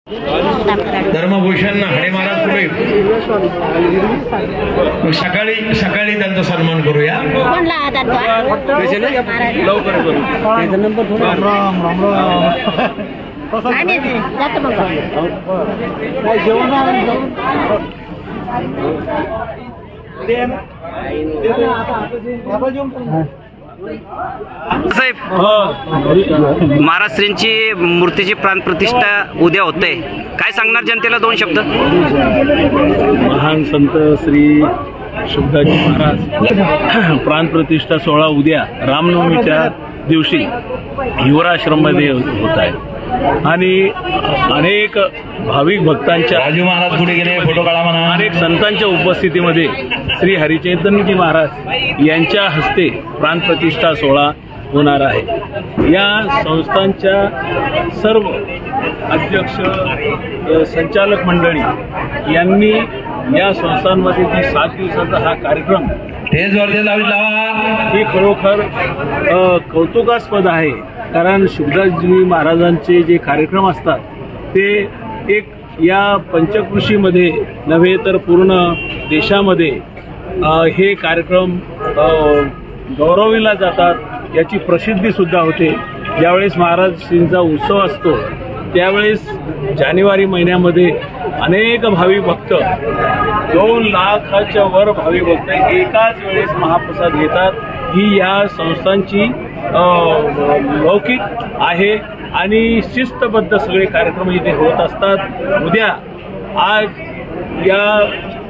धर्मभूषण हाडे महाराज पुढे मग सकाळी सकाळी त्यांचा सन्मान करूया. लवकर करू. साहेब, महाराष्ट्रांची मूर्तीची प्राणप्रतिष्ठा उद्या होते, काय सांगणार जनतेला? दोन शब्द. महान संत श्री शुभदाजी महाराज प्राणप्रतिष्ठा सोहळा उद्या रामनवमीच्या दिवशी हिवराश्रममध्ये होत आहे आणि अनेक भाविक भक्तांच्या, राजू महाराज पुढे गेले, फोटो काढा म्हणा, अनेक संतांच्या उपस्थितीमध्ये श्री हरिचैतन्यजी महाराज यांच्या हस्ते प्राणप्रतिष्ठा सोहळा होणार आहे. या संस्थांच्या सर्व अध्यक्ष, संचालक मंडळी यांनी या संस्थांमध्ये जी 7 दिवसाचा हा कार्यक्रम ही खरोखर कौतुकास्पद आहे. कारण शुभदासजी महाराजांचे जे कार्यक्रम असतात ते एक या पंचकृषीमध्ये नव्हे तर पूर्ण देशामध्ये हे कार्यक्रम गौरविला जातात, याची प्रसिद्धी सुद्धा होते. ज्यावेळेस महाराजजींचा उत्सव असतो त्यावेळेस जानेवारी महिन्यामध्ये अनेक भाविक भक्त, 2 लाखाच्या वर भाविक भक्त एकाच वेळेस महाप्रसाद घेतात. ही या संस्थांची लौकिक आहे आणि शिस्तबद्ध सगळे कार्यक्रम इथे होत असतात. उद्या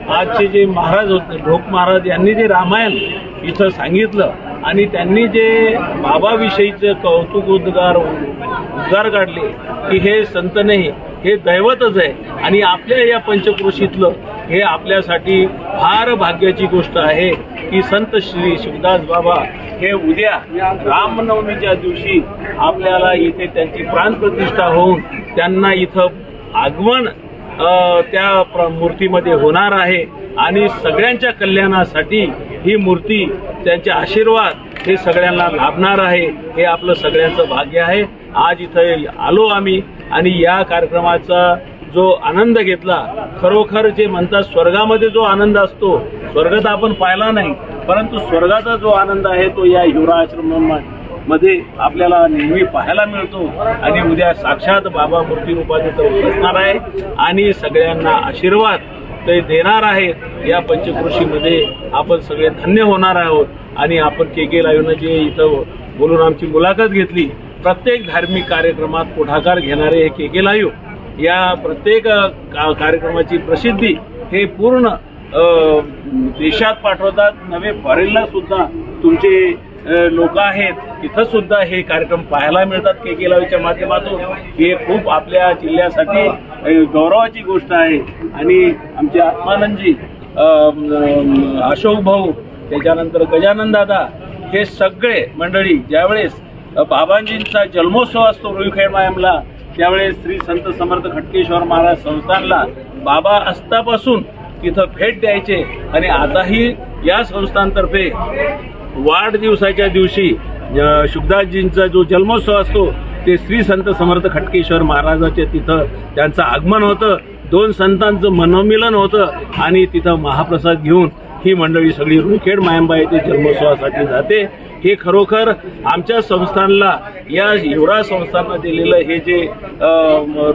आजचे जे महाराज होते, ढोक महाराज यांनी जे रामायण इथं सांगितलं आणि त्यांनी जे बाबाविषयीचे कौतुक उद्गार काढले की हे संत नाही, हे दैवतच आहे आणि आपल्या या पंचक्रोशीतलं हे आपल्यासाठी फार भाग्याची गोष्ट आहे की संत श्री शिवदास बाबा हे उद्या रामनवमीच्या दिवशी आपल्याला इथे त्यांची प्राणप्रतिष्ठा होऊन त्यांना इथं आगमन त्या मूर्तीमध्ये होणार आहे आणि सगळ्यांच्या कल्याणासाठी ही मूर्ती, त्यांचे आशीर्वाद हे सगळ्यांना लाभणार आहे. हे आपलं सगळ्यांचं भाग्य आहे. आज इथं आलो आम्ही आणि या कार्यक्रमाचा जो आनंद घेतला, खरोखर जे म्हणतात स्वर्गामध्ये जो आनंद असतो, स्वर्ग तर आपण पाहिला नाही, परंतु स्वर्गाचा जो आनंद आहे तो या हिवरा आश्रमामध्ये आपल्याला नेहमी पाहायला मिळतो. आणि उद्या साक्षात बाबा मूर्ती रूपाने तर असणार आहे आणि सगळ्यांना आशीर्वाद ते देणार आहेत. या पंचकृषीमध्ये आपण सगळे धन्य होणार आहोत आणि आपण के लाईव्हनं जे इथं बोलून आमची मुलाखत घेतली, प्रत्येक धार्मिक कार्यक्रमात पुढाकार घेणारे हे के लाईव्ह या प्रत्येक कार्यक्रमाची प्रसिद्धी हे पूर्ण देशात पाठवतात. नवे फॉरेनला सुद्धा तुमचे लोक आहेत, तिथं सुद्धा हे कार्यक्रम पाहायला मिळतात के लाईव्हच्या माध्यमातून. हे खूप आपल्या जिल्ह्यासाठी गौरवाची गोष्ट आहे. आणि आमचे आत्मानंदजी, अशोक भाऊ, त्याच्यानंतर गजानन दादा, हे सगळे मंडळी ज्यावेळेस बाबांजींचा जन्मोत्सव असतो रुईखेड मायमला, त्यावेळेस श्री संत समर्थ खटकेश्वर महाराज संस्थानला बाबा असतापासून तिथं भेट द्यायचे आणि आताही या संस्थांतर्फे वाढदिवसाच्या दिवशी शुभदासजींचा जो जन्मोत्सव असतो ते श्री संत समर्थ खटकेश्वर महाराजाचे तिथं त्यांचं आगमन होतं. 2 संतांचं मनोमिलन होतं आणि तिथं महाप्रसाद घेऊन ही मंडळी सगळी रुईखेड मायंबा येथे जन्मोत्सवासाठी जाते. हे खरोखर आमच्या संस्थानला, या हिवरा संस्थांना दिलेलं हे जे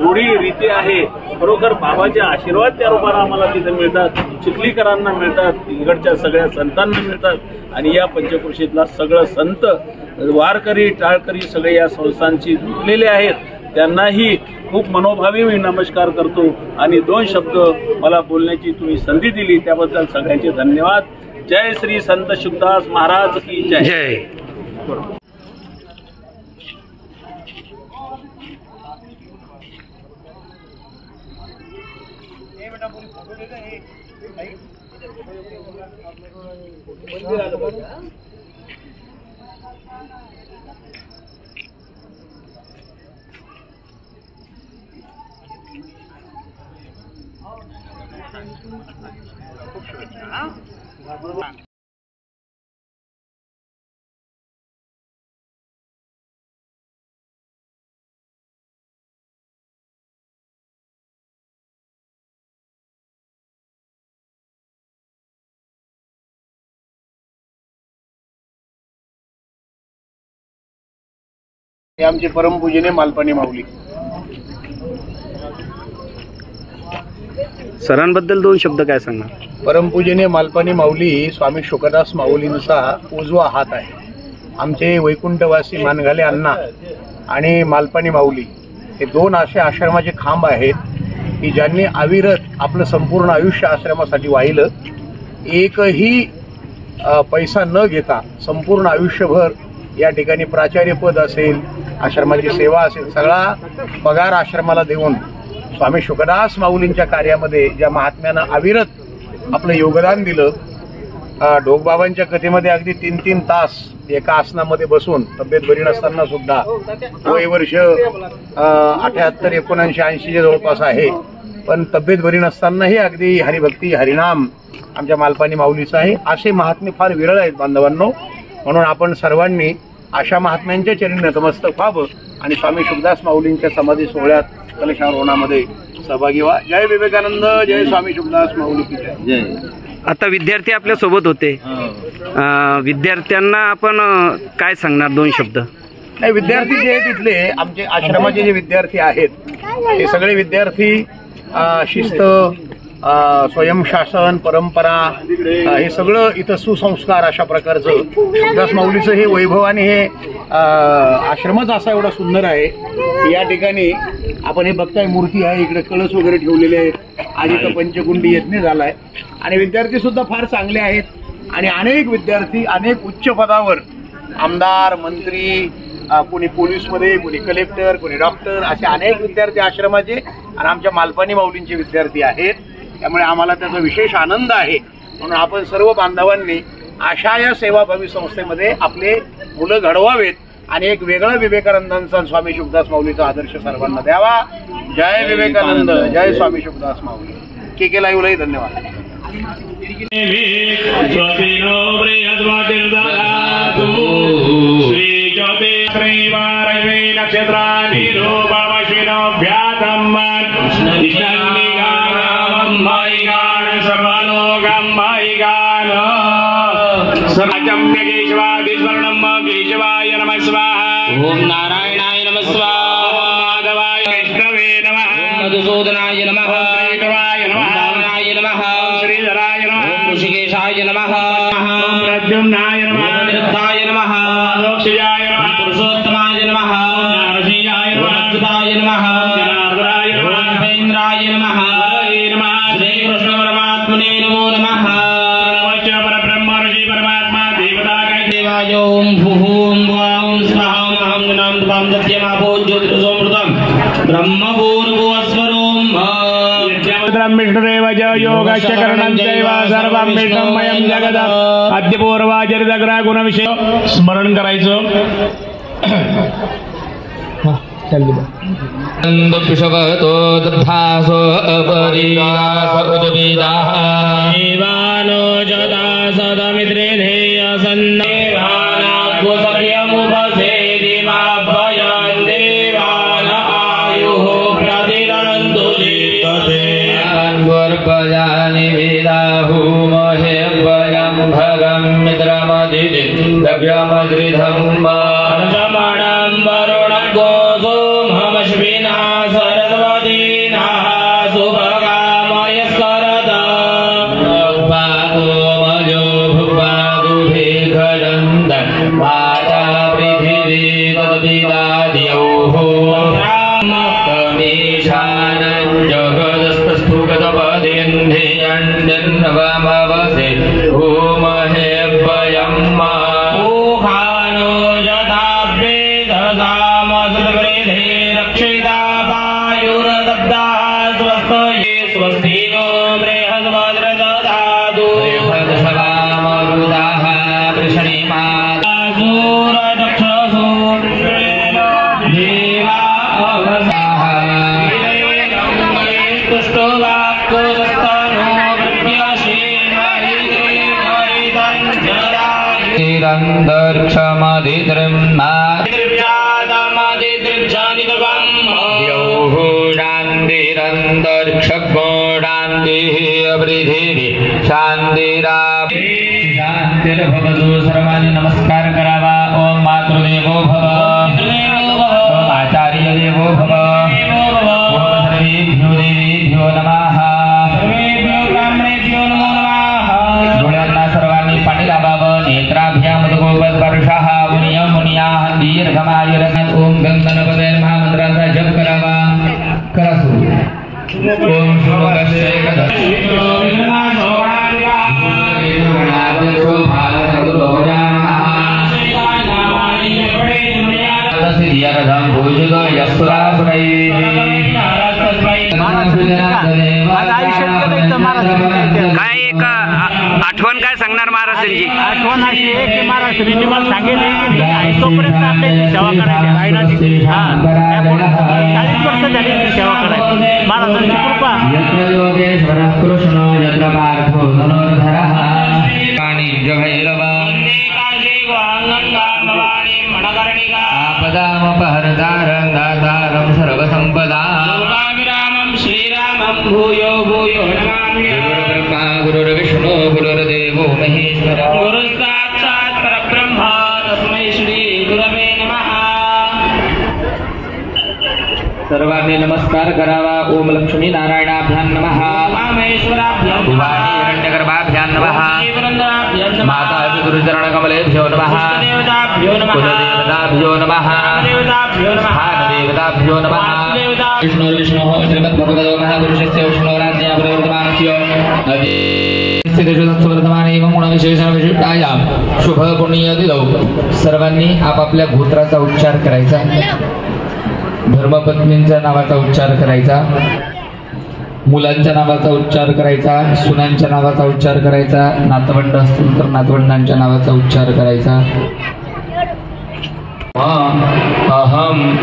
रूढी रीती आहे, खरोखर बाबाचे आशीर्वाद त्या रूपाने आम्हाला तिथे मिळतात, चिखलीकरांना मिळतात, इकडच्या सगळ्या संतांना मिळतात आणि या पंचकृषीतला सगळं संत, वारकरी, टाळकरी सगळे या संस्थांशी जुळलेले आहेत. त्यांनाही खूप मनोभावे मी नमस्कार करतो आणि 2 शब्द मला बोलण्याची तुम्ही संधी दिली त्याबद्दल सगळ्यांचे धन्यवाद. जय श्री संत शुभदास महाराज की जय. जय. हे आमचे परमपूजनीय मालपाणी माऊली. सरांबद्दल 2 शब्द काय सांगणार? परमपूजनीय मालपाणी माऊली स्वामी शुकदास माऊलींचा उजवा हात आहे. आमचे वैकुंठवासी मानघाले अण्णा आणि मालपाणी माऊली हे 2 असे आश्रमाचे खांब आहेत की ज्यांनी अविरत आपलं संपूर्ण आयुष्य आश्रमासाठी वाहिलं. एकही पैसा न घेता संपूर्ण आयुष्यभर या ठिकाणी प्राचार्यपद असेल, आश्रमाची सेवा असेल, सगळा पगार आश्रमाला देऊन स्वामी शुकदास माऊलींच्या कार्यामध्ये ज्या महात्म्यानं अविरत आपलं योगदान दिलं. ढोकबाबांच्या कथेमध्ये अगदी 3-3 तास एका आसनामध्ये बसून तब्येत बरी नसताना सुद्धा, वय वर्ष 78, 79, 80च्या जवळपास आहे, पण तब्येत बरी नसतानाही अगदी हरिभक्ती हरिनाम आमच्या मालपाणी माऊलीचं आहे. असे महात्मे फार विरळ आहेत बांधवांनो. म्हणून आपण सर्वांनी अशा महात्म्यांच्या चरणी नतमस्तक व्हावं आणि स्वामी शुकदास माऊलींच्या समाधी सोहळ्यात कलशारोहणामध्ये सहभागी व्हा. जय विवेकानंद, जय स्वामी शुकदास माऊली की जय. आता विद्यार्थी आपल्या सोबत होते, विद्यार्थ्यांना आपण काय सांगणार 2 शब्द? नाही, विद्यार्थी जे आहेत तिथले आमचे आश्रमाचे जे विद्यार्थी आहेत ते सगळे विद्यार्थी शिस्त, स्वयंशासन, परंपरा हे सगळं इथं सुसंस्कार अशा प्रकारचं शुकदास माऊलीचं हे वैभव आणि हे आश्रमच असा एवढा सुंदर आहे की या ठिकाणी आपण हे बघताय मूर्ती आहे, इकडे कळस वगैरे ठेवलेले आहेत, आज इथं पंचकुंडी यज्ञ झालाय आणि विद्यार्थी सुद्धा फार चांगले आहेत. आणि अनेक विद्यार्थी अनेक उच्च पदावर, आमदार, मंत्री, कोणी पोलीसमध्ये, कोणी कलेक्टर, कोणी डॉक्टर, असे अनेक विद्यार्थी आश्रमाचे आणि आमच्या मालपाणी माऊलींचे विद्यार्थी आहेत. त्यामुळे आम्हाला त्याचा विशेष आनंद आहे. म्हणून आपण सर्व बांधवांनी अशा या सेवाभावी संस्थेमध्ये आपले मुलं घडवावेत आणि एक वेगळा विवेकानंदांचा स्वामी शुकदास माऊलीचा आदर्श सर्वांना द्यावा. जय विवेकानंद, जय स्वामी शुकदास माऊली. के लाईव्हलाही धन्यवाद. केशवाय नमः स्वाहा. ओम नारायणाय नमः स्वाहा. माधवाय विष्णवे नमः. मधुसूदनाय नमः. केशवाय नमः. नारायणाय नमः. श्रीधराय नमः. ऋषिकेशाय नमः. प्रद्युम्नाय नमः. निरुद्धाय नमः. लोक्षयाय नमः. पुरुषोत्तमाय नमः. नारसिंहाय नमः. अच्युताय नमः. जनार्दनाय नमः. उपेन्द्राय नमः. हरे नमः. श्रीकृष्ण परमात्मने नमो नमः. परब्रह्म ऋषि परमात्मा देवता देवाय ओम भूं वां स्वाहा नाम त्वां सत्यमापो ज्योतिषोमृतं ब्रह्मभूर्भुवस्वरों यज्ञमद्रं विष्णुदेव च योगस्य करणं चैव सर्वं विष्णुमयं जगत् अद्य पूर्वाचरितग्रह गुणविषय स्मरण करायचं. पिशवतो दधासो अपरिगास उद्भिदाः देवानो जता सदमित्रे धेय सन्नेवानाग्गो सप्रियमुपसेदि माभयन् देवान आयुः प्रतिरन्तु जीवते अन्वर्पयानि वेदाहु महेभयं भगं मित्रमदितिं दव्यमद्रिधं वर्षमणं वरुणगो सोममश्विना सरस्वतीनाः सुभगामय सरदा पादोमयो भुवादुभिर्घटन्त माता पृथिवी तदिदाद्यौः रामकमीशानं जगदस्तस्थुगतपदेन्धियण्डन्नवमवसे भूमहेभयं रक्षिता पायुरदब्धाः स्वस्ति स्वस्ति नो बृहस्पतिर्दधातु बृहस्पतिर्मरुदाः वृषणीमासूरदक्षसो देवा अवसाः तुष्टो वाक्कुदस्तनो वृद्ध्यशीमहितञ्जरायिरन्दर्क्षमधितृम्ना शान्तिरन्तरिक्षगोडान्तिः पृथिवी शान्तिर्भवतु. सर्वांनी नमस्कार करावा. ओम मातृदेवो भव. ओम शुभकस्य काय एक आठवण काय सांगणार महाराजांची? आठवण अशी आहे की महाराष्ट्रांनी मला सांगितले की तोपर्यंत आपल्याची सेवा करायची रायनाची 40 वर्ष झाली सेवा करायची. महाराजांची कृपा. आपदामपहरतारं सर्वसंपदा श्रीरामं भूयो भूयो नमामि. गुरुर्ब्रह्मा गुरुर्विष्णु गुरुर्देवो महेश्वर गुरुसाक्षात् परब्रह्म तस्मै श्री गुरवे नमः. सर्वांनी नमस्कार करावा. ओम लक्ष्मी नारायणाभ्यां नमः. महेश्वराभ्यां भुवानी हिरण्यगर्भाभ्यां नमः. माता गुरुचरणकमलेभ्यो नमः. देवताभ्यो नमः. कुलदेवताभ्यो नमः. स्थानदेवताभ्यो नमः. विष्णुर्विष्णुः श्रीमद्भगवतो महापुरुषस्य विष्णोराज्ञया प्रवर्तमानस्य स्थितिशुद्धवर्तमाने एवं गुणविशेषणविशिष्टायां शुभपुण्यतिथौ सर्वांनी आपापल्या गोत्राचा उच्चार करायचा. धर्मपत्नींच्या नावाचा उच्चार करायचा. मुलांच्या नावाचा उच्चार करायचा. सुनांच्या नावाचा उच्चार करायचा. नातवंड असतील तर नातवंडांच्या नावाचा उच्चार करायचा. अहम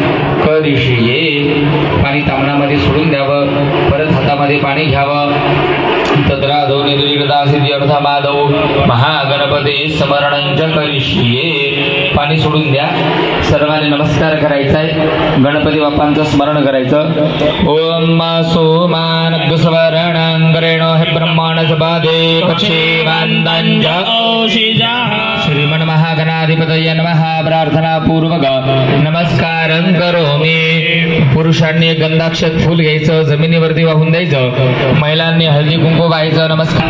करिष्ये. पाणी तामणामध्ये सोडून द्यावं. परत हातामध्ये पाणी घ्यावं. तद्राधो निर्विघ्नता सिद्धी अर्थ माधव महागणपती स्मरणंच करिष्ये. पाणी सोडून द्या. सर्वांनी नमस्कार करायचा आहे. गणपती बाप्पांचं स्मरण करायचं. ओम सोमानग स्वरणंगरेण हे ब्रह्मांडसबाधे पक्षीवांदांच श्रीमन महागणाधिपतये नमः. प्रार्थना पूर्वक नमस्कारं करोमि. पुरुषांनी गंधाक्षत फूल घ्यायचं. जमिनीवरती वाहून द्यायचं. महिलांनी हळदी कुंकू व्हायचं. नमस्कार.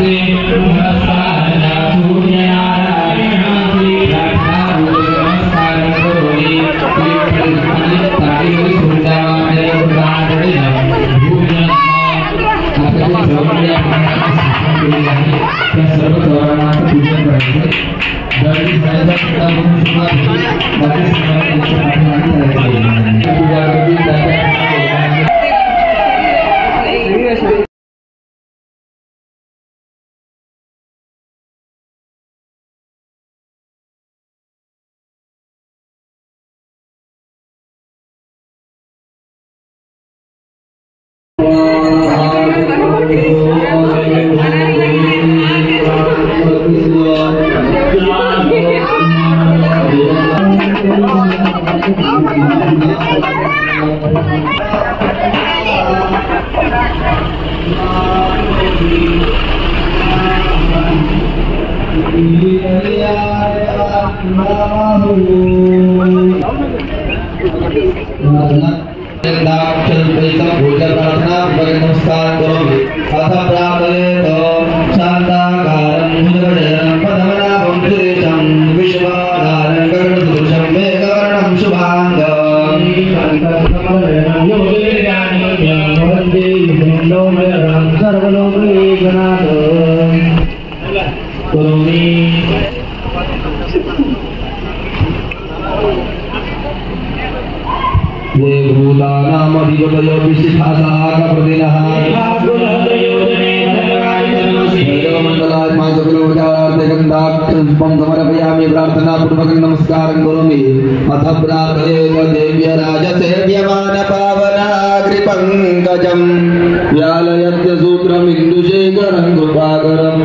प्रार्थना पूर्वक नमस्कार करोमि. अथ प्रार्थयेत देव्य राजसेव्यमान पावनाग्रिपङ्कजं व्यालयत्य सूत्रमिन्दुशेखरं कृपाकरं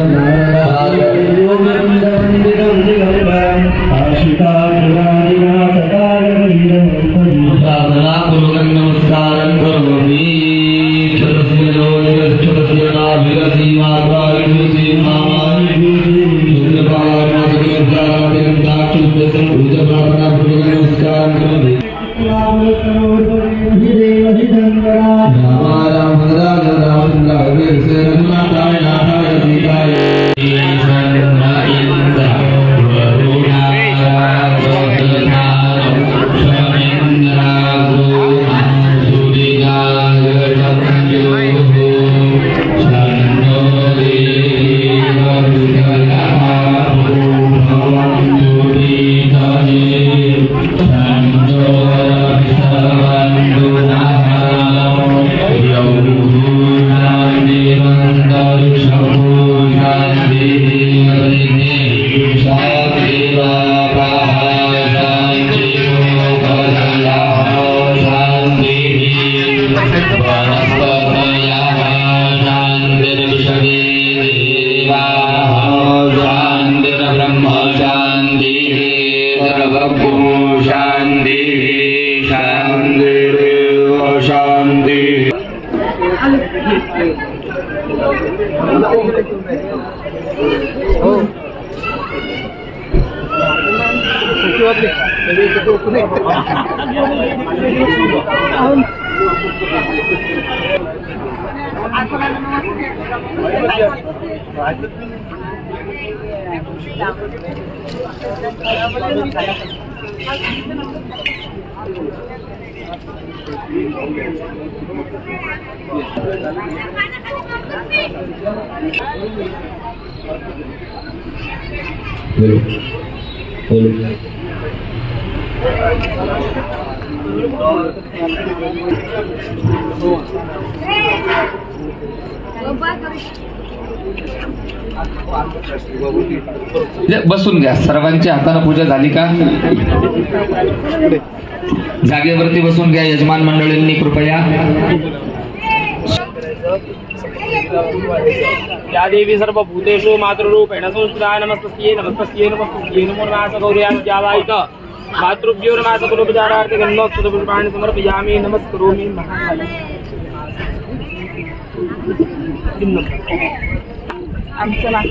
प्रार्थना पूर्वक नमस्कार करोमि. बसून घ्या. सर्वांची हाताने पूजा झाली का? जागेवरती बसून घ्या यजमान मंडळींनी कृपया. या देवी सर्वभूतेषु मातृरूपेण संस्थिता नमस्तस्यै नमस्तस्यै नमस्तस्यै नमो नमः गौर्यां जावायित मातृभ्यो नमः सकलोपचारार्थे गन्धोक्षतपुष्पाणि समर्पयामि नमस्करोमि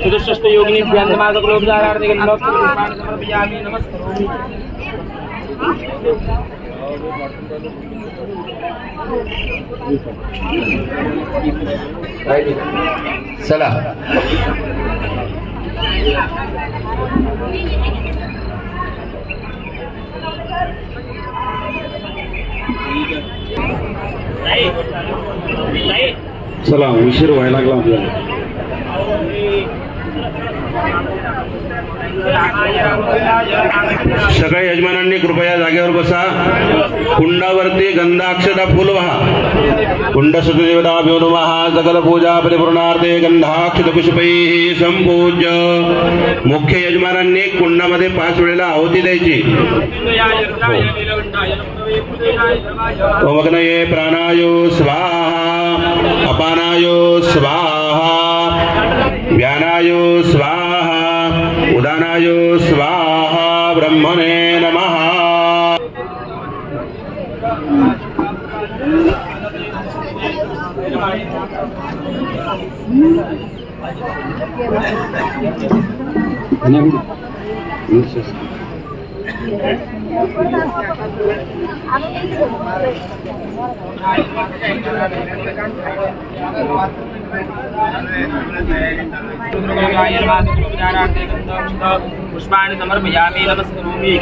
चतुष्षष्ठ योगिनीभ्यां नमः सकलोपचारार्थे गन्धोक्षतपुष्पाणि समर्पयामि नमस्करोमि. चला चला उशीर व्हायला लागला आपल्याला. सगळ्या यजमानांनी कृपया जागेवर बसा. कुंडावरती गंधाक्षता फुल व्हा. कुंड सुतदेवताभ्यो नमः. सकल पूजा परिपूर्णार्थे गंधाक्षत पुष्पैः संपूज्य. मुख्य यजमानांनी कुंडामध्ये 5 वेळेला आहुती द्यायची. ओमग्नये प्राणायो स्वाहा. अपानायो स्वाहा. व्यानायो स्वाहा. उदानायो स्वाहा. ब्रह्मणे नमः. पुष्पाणि समर्पयामि नमस्करोमि.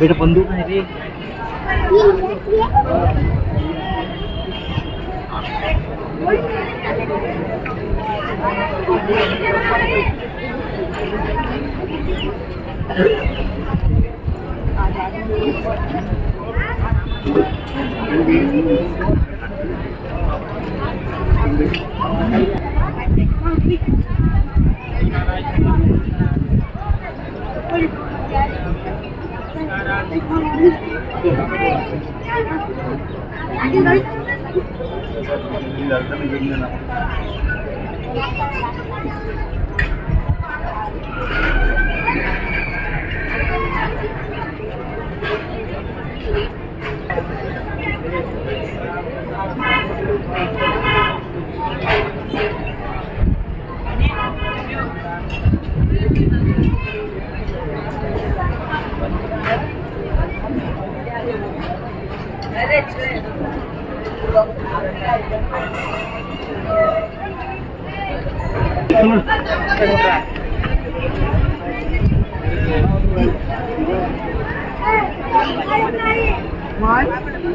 बेटा बंदूक आहे रे.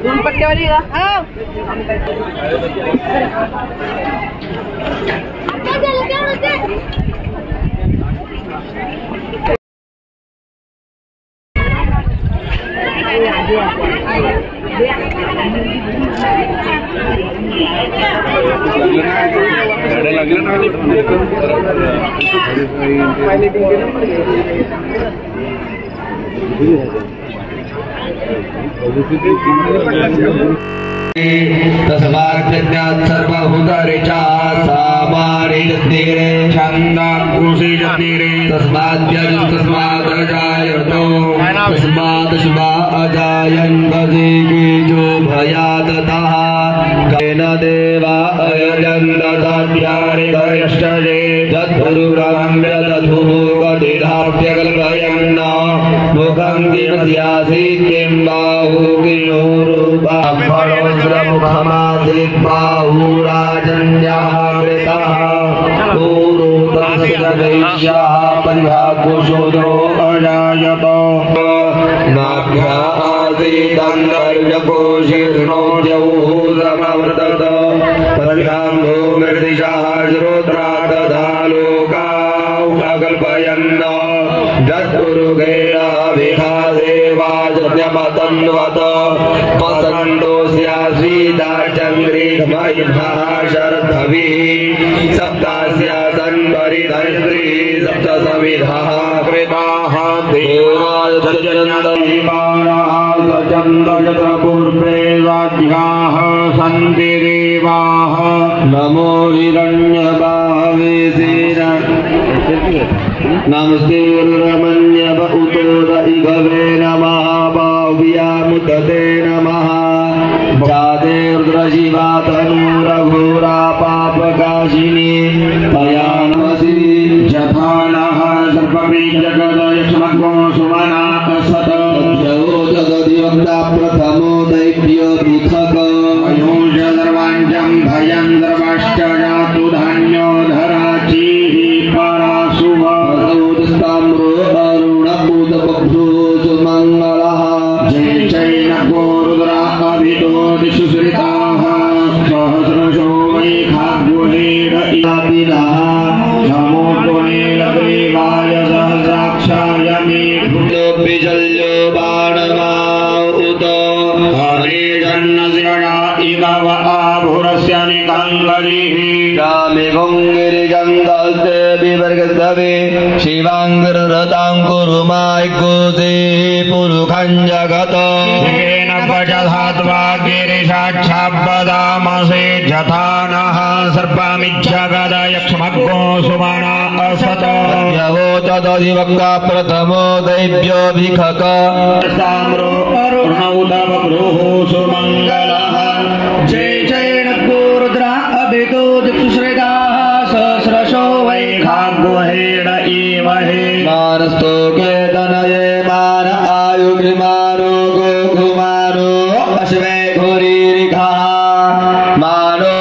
दोन पट्ट्यावाली का? तस्मात् प्रज्ञात् सर्वभूतारेचा सामारे जत्तिरे छन्दांकुशे जत्तिरे तस्मात् व्यजन् तस्मात् अजायतो तस्मात् शुभा अजायन् भजे कीजो भयादतः केन देवा अयजन् ददात्यारे गयष्टजे जद्गुरुराम्य दधुमुखदिधाप्यकल्पयन् मुखं किमस्यासीत् किं बाहु कियोरूपा मुखमासीत् बाहुराजन्यामृतः पूर्वतस्य वैश्याः परिभाकुशोदो अजायत नाभ्या आसीदन्तर्यकोशीर्णो जौहूतमवर्तत परिभाम्भो मृदिशाः श्रोत्रा तथा लोकाकल्पयन् जद्गुरुगेण विहादेवाजन्यमतन्वत पतन्तोऽस्यासीदाचन्द्रिकमयिनः शरद्धविः सप्तास्यादन्वरिधरित्री सप्तसविधः कृताः देवायचन्द्रदीपानाः सचन्द्रयतपूर्वे राज्ञाः सन्ति देवाः नमो हिरण्यबाहवे नमस्ते रमण्यव उतोद इगवे नमः बाह्व्यामुदते नमः जाते रुद्रशिवा तनूरघोरा पापकाशिनी तया नमसि जथानः सर्पबीजगदयक्ष्मग्नो सुमना असत जगदिवक्ता प्रथमो दैव्यो पृथक् अयोज सर्वाञ्चं भयं सर्वश्च जातु धान्यो धराचिः पराशुभ ताम्रो अरुण उदबभ्रो सुमङ्गलः जय चैनको रुद्रा अभितो दिशुश्रिताः सहस्रशो वैखाग्वहेड इलापिनः नमो त्वनीलग्रीवाय सहस्राक्षाय मे भूतोऽपिजल्यो बाणमा उत हरे जन्नस्यणा इव आभुरस्य निकाङ्गलिः रामे गङ्गिरिगन्धस्ते विवर्गदवे शिवाङ्गरताङ्कुरुमाय्कुते पुरुखं जगत येन पचधात्वा गिरिशाक्षापदामसे जथानः सर्पमिच्छगदयक्ष्मग्नो सुमना असत यवोचदधिवक्ता प्रथमो दैव्योऽभिखक ताम्रो अरुणौदवभ्रूः सुमङ्गलः जय जयनको रुद्रा अभितो दिक्सुश्रेदाः सहस्रशो वैखाग्वहेड इमहे मानस्तो केतनये मान आयुग्रिमानो गोकुमारो अश्वे घोरीरिखः मानो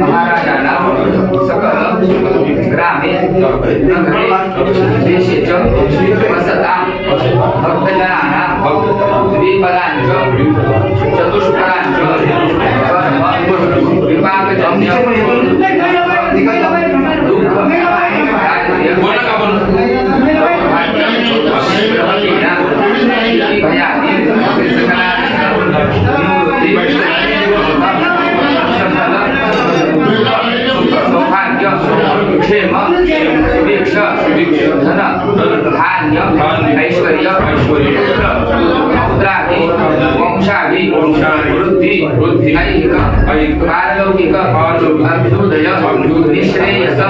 महाराजाला सकल ग्रामे नगरे देशेच वसता भक्तजनांना द्विपदांच चतुष्पदांच विपाकजन्य क्षेम वीक्ष धन धान्य पारलौकिक अभ्युदय निःश्रेयस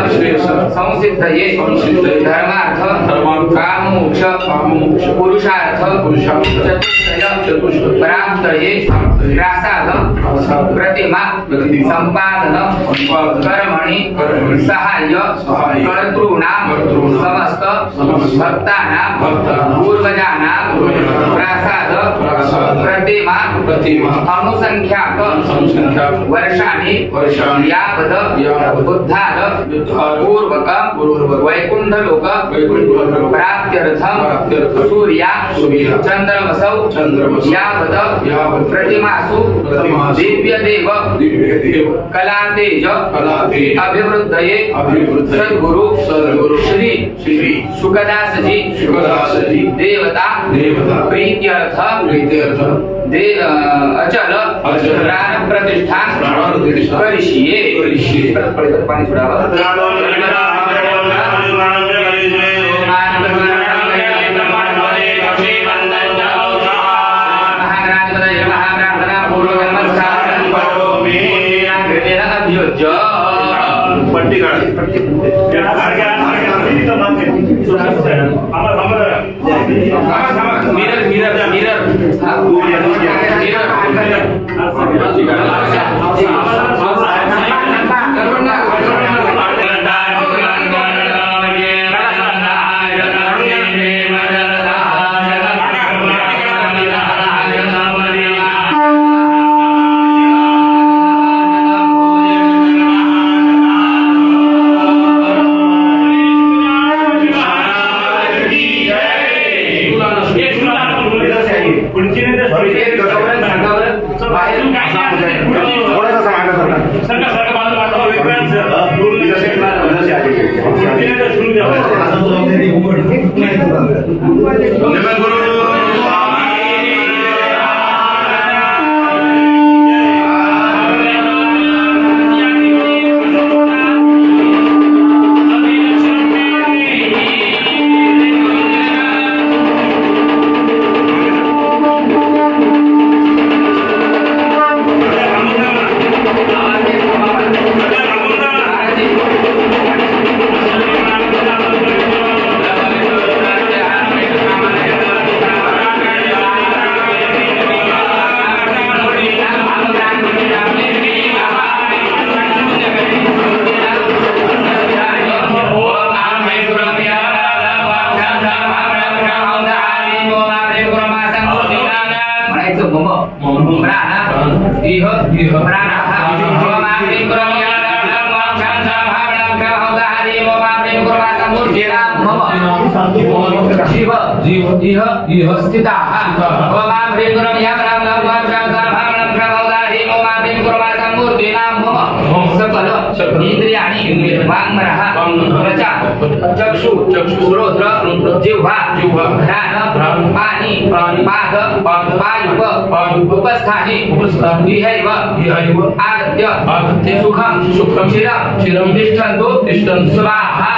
संसिद्धये धर्मार्थ कामोक्ष पुरुषार्थ चतुष्टय प्राप्तये ग्रासाद प्रतिमा संपादन कर्मणि सहाय्य कर्तॄणां समस्त भक्तानां पूर्वजानां प्रासाद प्रतिमा अनुसंख्याक वर्षाणि यावद बुद्धाद पूर्वक वैकुंठलोक प्राप्त्यर्थं सूर्या चंद्रमसौ यावद प्रतिमासु दिव्यदेव कलातेज अभिवृद्धये सद्गुरु श्री शुकदास जी देवता प्रीत्यर्थ अचल प्राण प्रतिष्ठान करिष्ये पाणी सोडावं चक्षु श्रोत्र जिह्वा घ्राण पाणी पाद वायुव उपस्थानी इहैव आद्य सुखं चिरं तिष्ठन्तु स्वाहा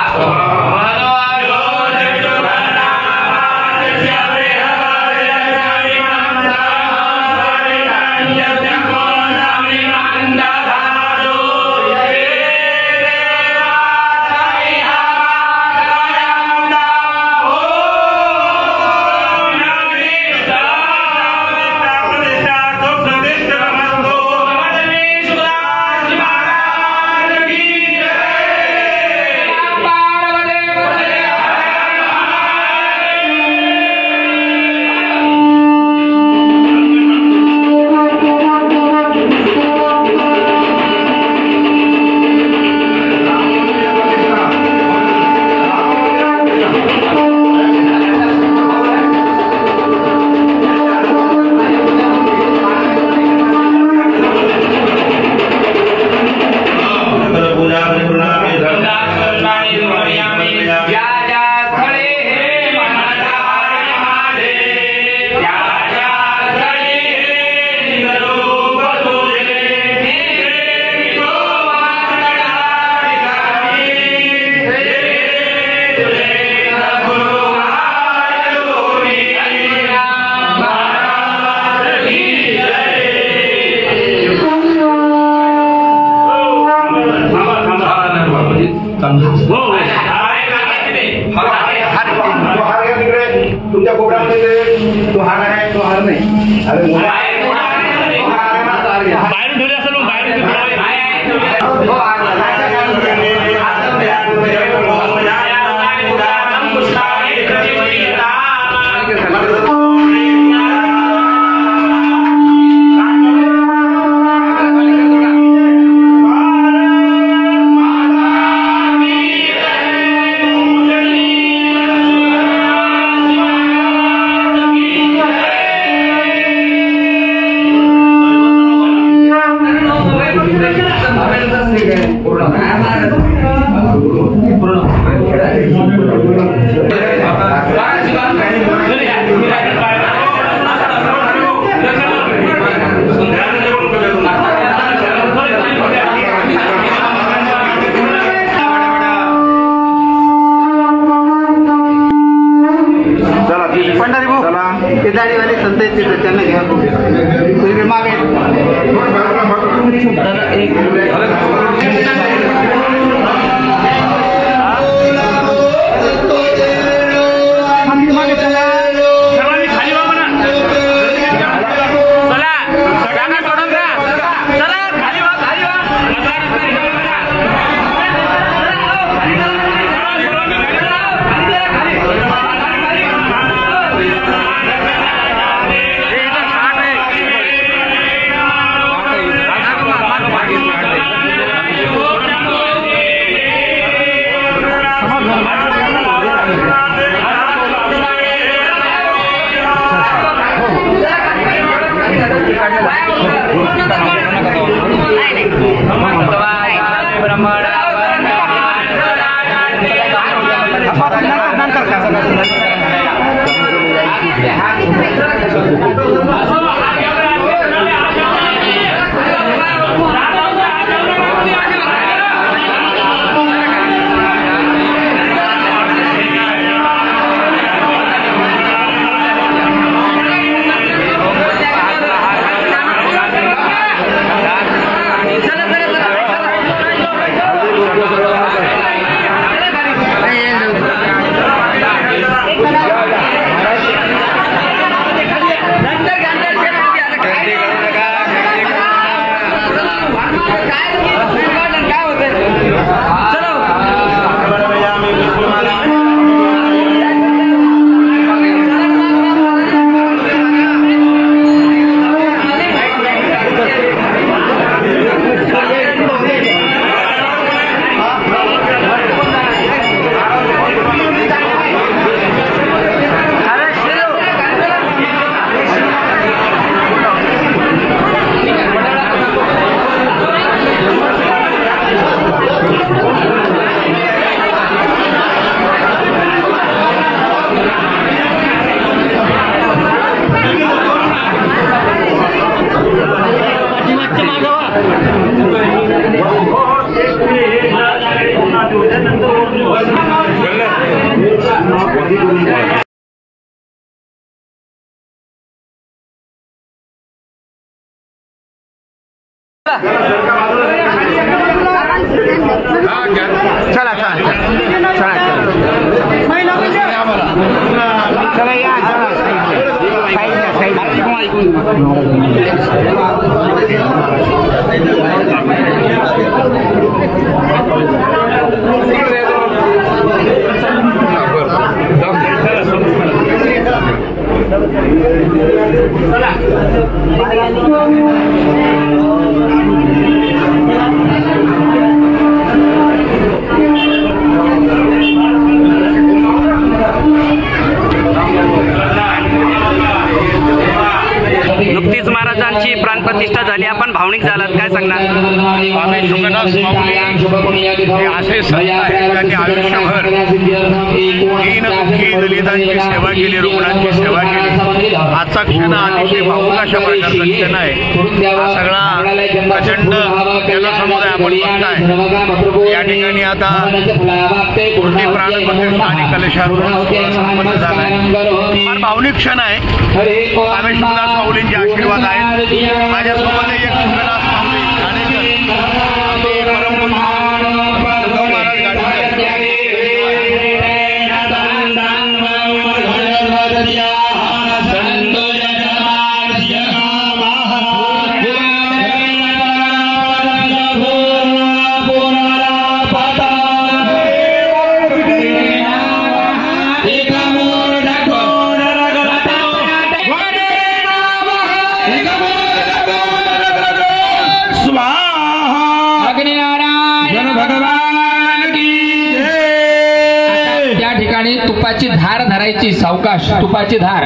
तुमच्या कोपऱ्यामध्ये तो हार आहे, तो हार नाही. अरे बाहेरून ठेवले असेल मग बाहेरून दाढीवाले संत आहेत त्यांना घ्या मागे चला चला चला चला या नुकतीच महाराजांची प्राणप्रतिष्ठा झाली, आपण भावनिक झालात, काय सांगणार? स्वामी शुकदास माऊली हे असे संत आहेत त्यांनी आयुष्यभर दीनदुःखी दलितांची सेवा केली, रुग्णांची सेवा केली. आजचा क्षण अतिशय भावूक अशा प्रकारचा क्षण आहे. हा सगळा प्रचंड जनसमुदाय आपण बघताय. या ठिकाणी आता मूर्ती प्राणप्रतिष्ठा आणि कलशार्पण संपन्न झाला आहे. फार भावनिक क्षण आहे. स्वामी शुकदास माऊलींचे आशीर्वाद आहेत. माझ्यासोबत एक शुकदास माऊली ठाणेकर, महाराज गाडगे तुपाची धार धरायची, सावकाश तुपाची धार.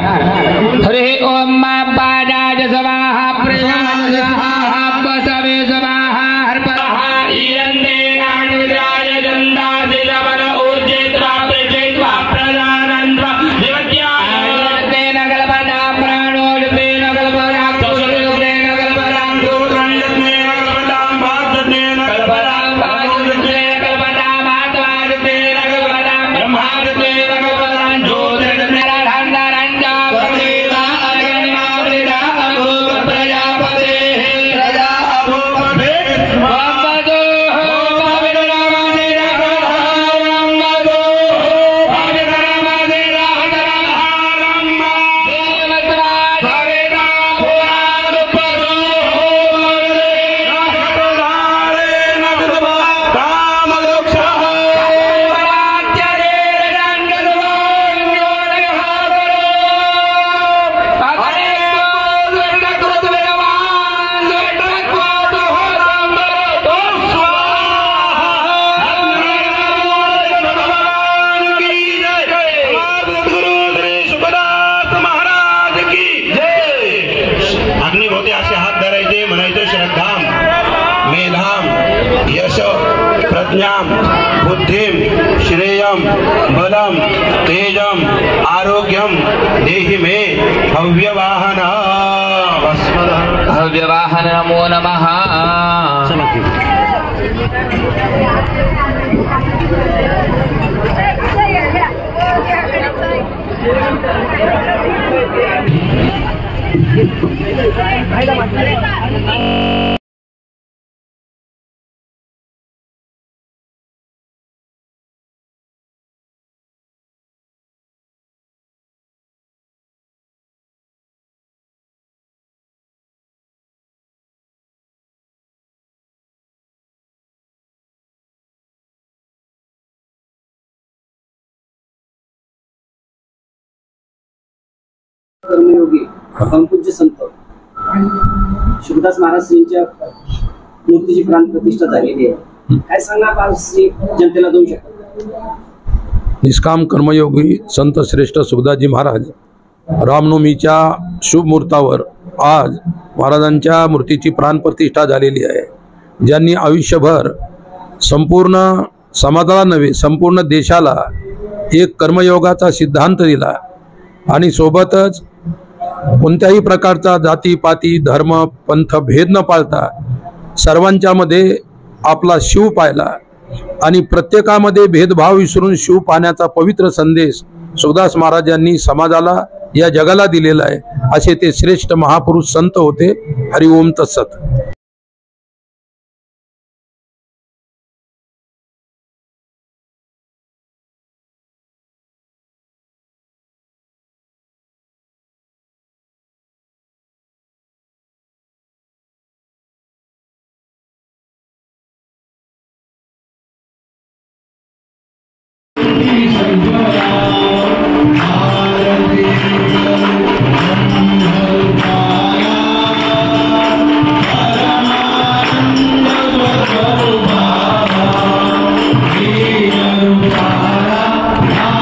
हरे ओम बाजाज स्वाहा प्रजाज स्वाहा बसवे स्वाहा हरपहा इरंदे नानुराय गंधा दिलवन ऊर्जेत्वा प्रजेत्वा प्रजानंद्वा देवत्याय ते नगलबना प्राणोड पे नगलबना कुलुदे नगलबना दुरंड पे नगलबना बात दे नगलबना बात दे नगलबना मातवाद पे नगलबना ब्रह्माद पे नगलबना ज्योतिर् मेरा धंधा रंजा प्रदेवा अगणिमा प्रजा अभूप प्रजापते प्रजा अभूप मोहम्मदो पवित्र रामाने रामदो पवित्र रामाने राम देवत्रा भवेदा पुराण परो राष्ट्रधारे नगरवा काम लोक्षा राज्य रे रंगदवा जोड़ हारो अरे दुर्ग कृत वेवान दुर्ग को होरम तो स्वाहा भगवान की जय गुरु श्री सुखदास महाराज की जय. अग्निभोवती असे हात धरायचे, म्हणायचे श्रद्धाम मेधाम यश प्रज्ञाम बुद्धिम श्रेयम बलम तेजम आरोग्यम देहि मे हव्यवाहन हव्यवाहन नमो नमः. कर्मयोगी पंकज संत शुभदास महाराज यांच्या मूर्तीची प्राण प्रतिष्ठा झालेली आहे. काय सांगणार आज जनतेला देऊ शकतात? निष्काम कर्मयोगी संत श्रेष्ठ सुखदासजी महाराज रामनवमीच्या शुभ मुहूर्तावर आज महाराजांच्या मूर्तीची प्राणप्रतिष्ठा झालेली आहे. ज्यांनी आयुष्यभर संपूर्ण समाजाला नव्हे संपूर्ण देशाला एक कर्मयोगाचा सिद्धांत दिला आणि सोबतच कोणत्याही प्रकारचा जातीपाती धर्म पंथ भेद न पाळता सर्वांच्या मध्ये आपला शिव पाहिला आणि प्रत्येकामध्ये भेदभाव विसरून शिव पाहण्याचा पवित्र संदेश सुखदास महाराजांनी समाजाला या जगाला दिलेला आहे. असे ते श्रेष्ठ महापुरुष संत होते. हरि ओम तत्सत.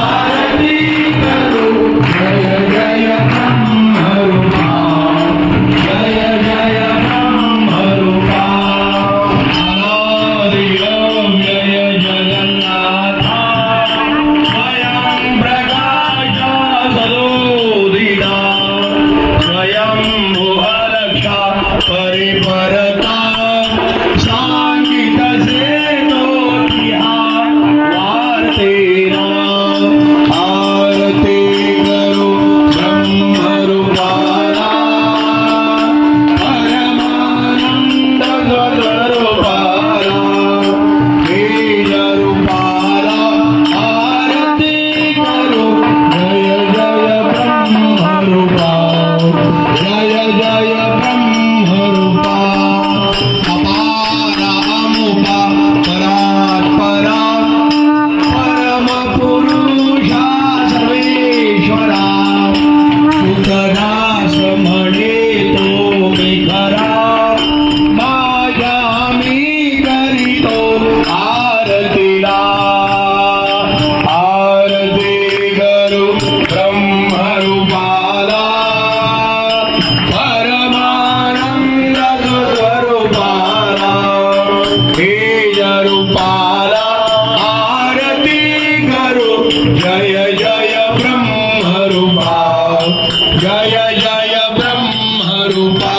आरती करू जय जय ब्रह्मरूपा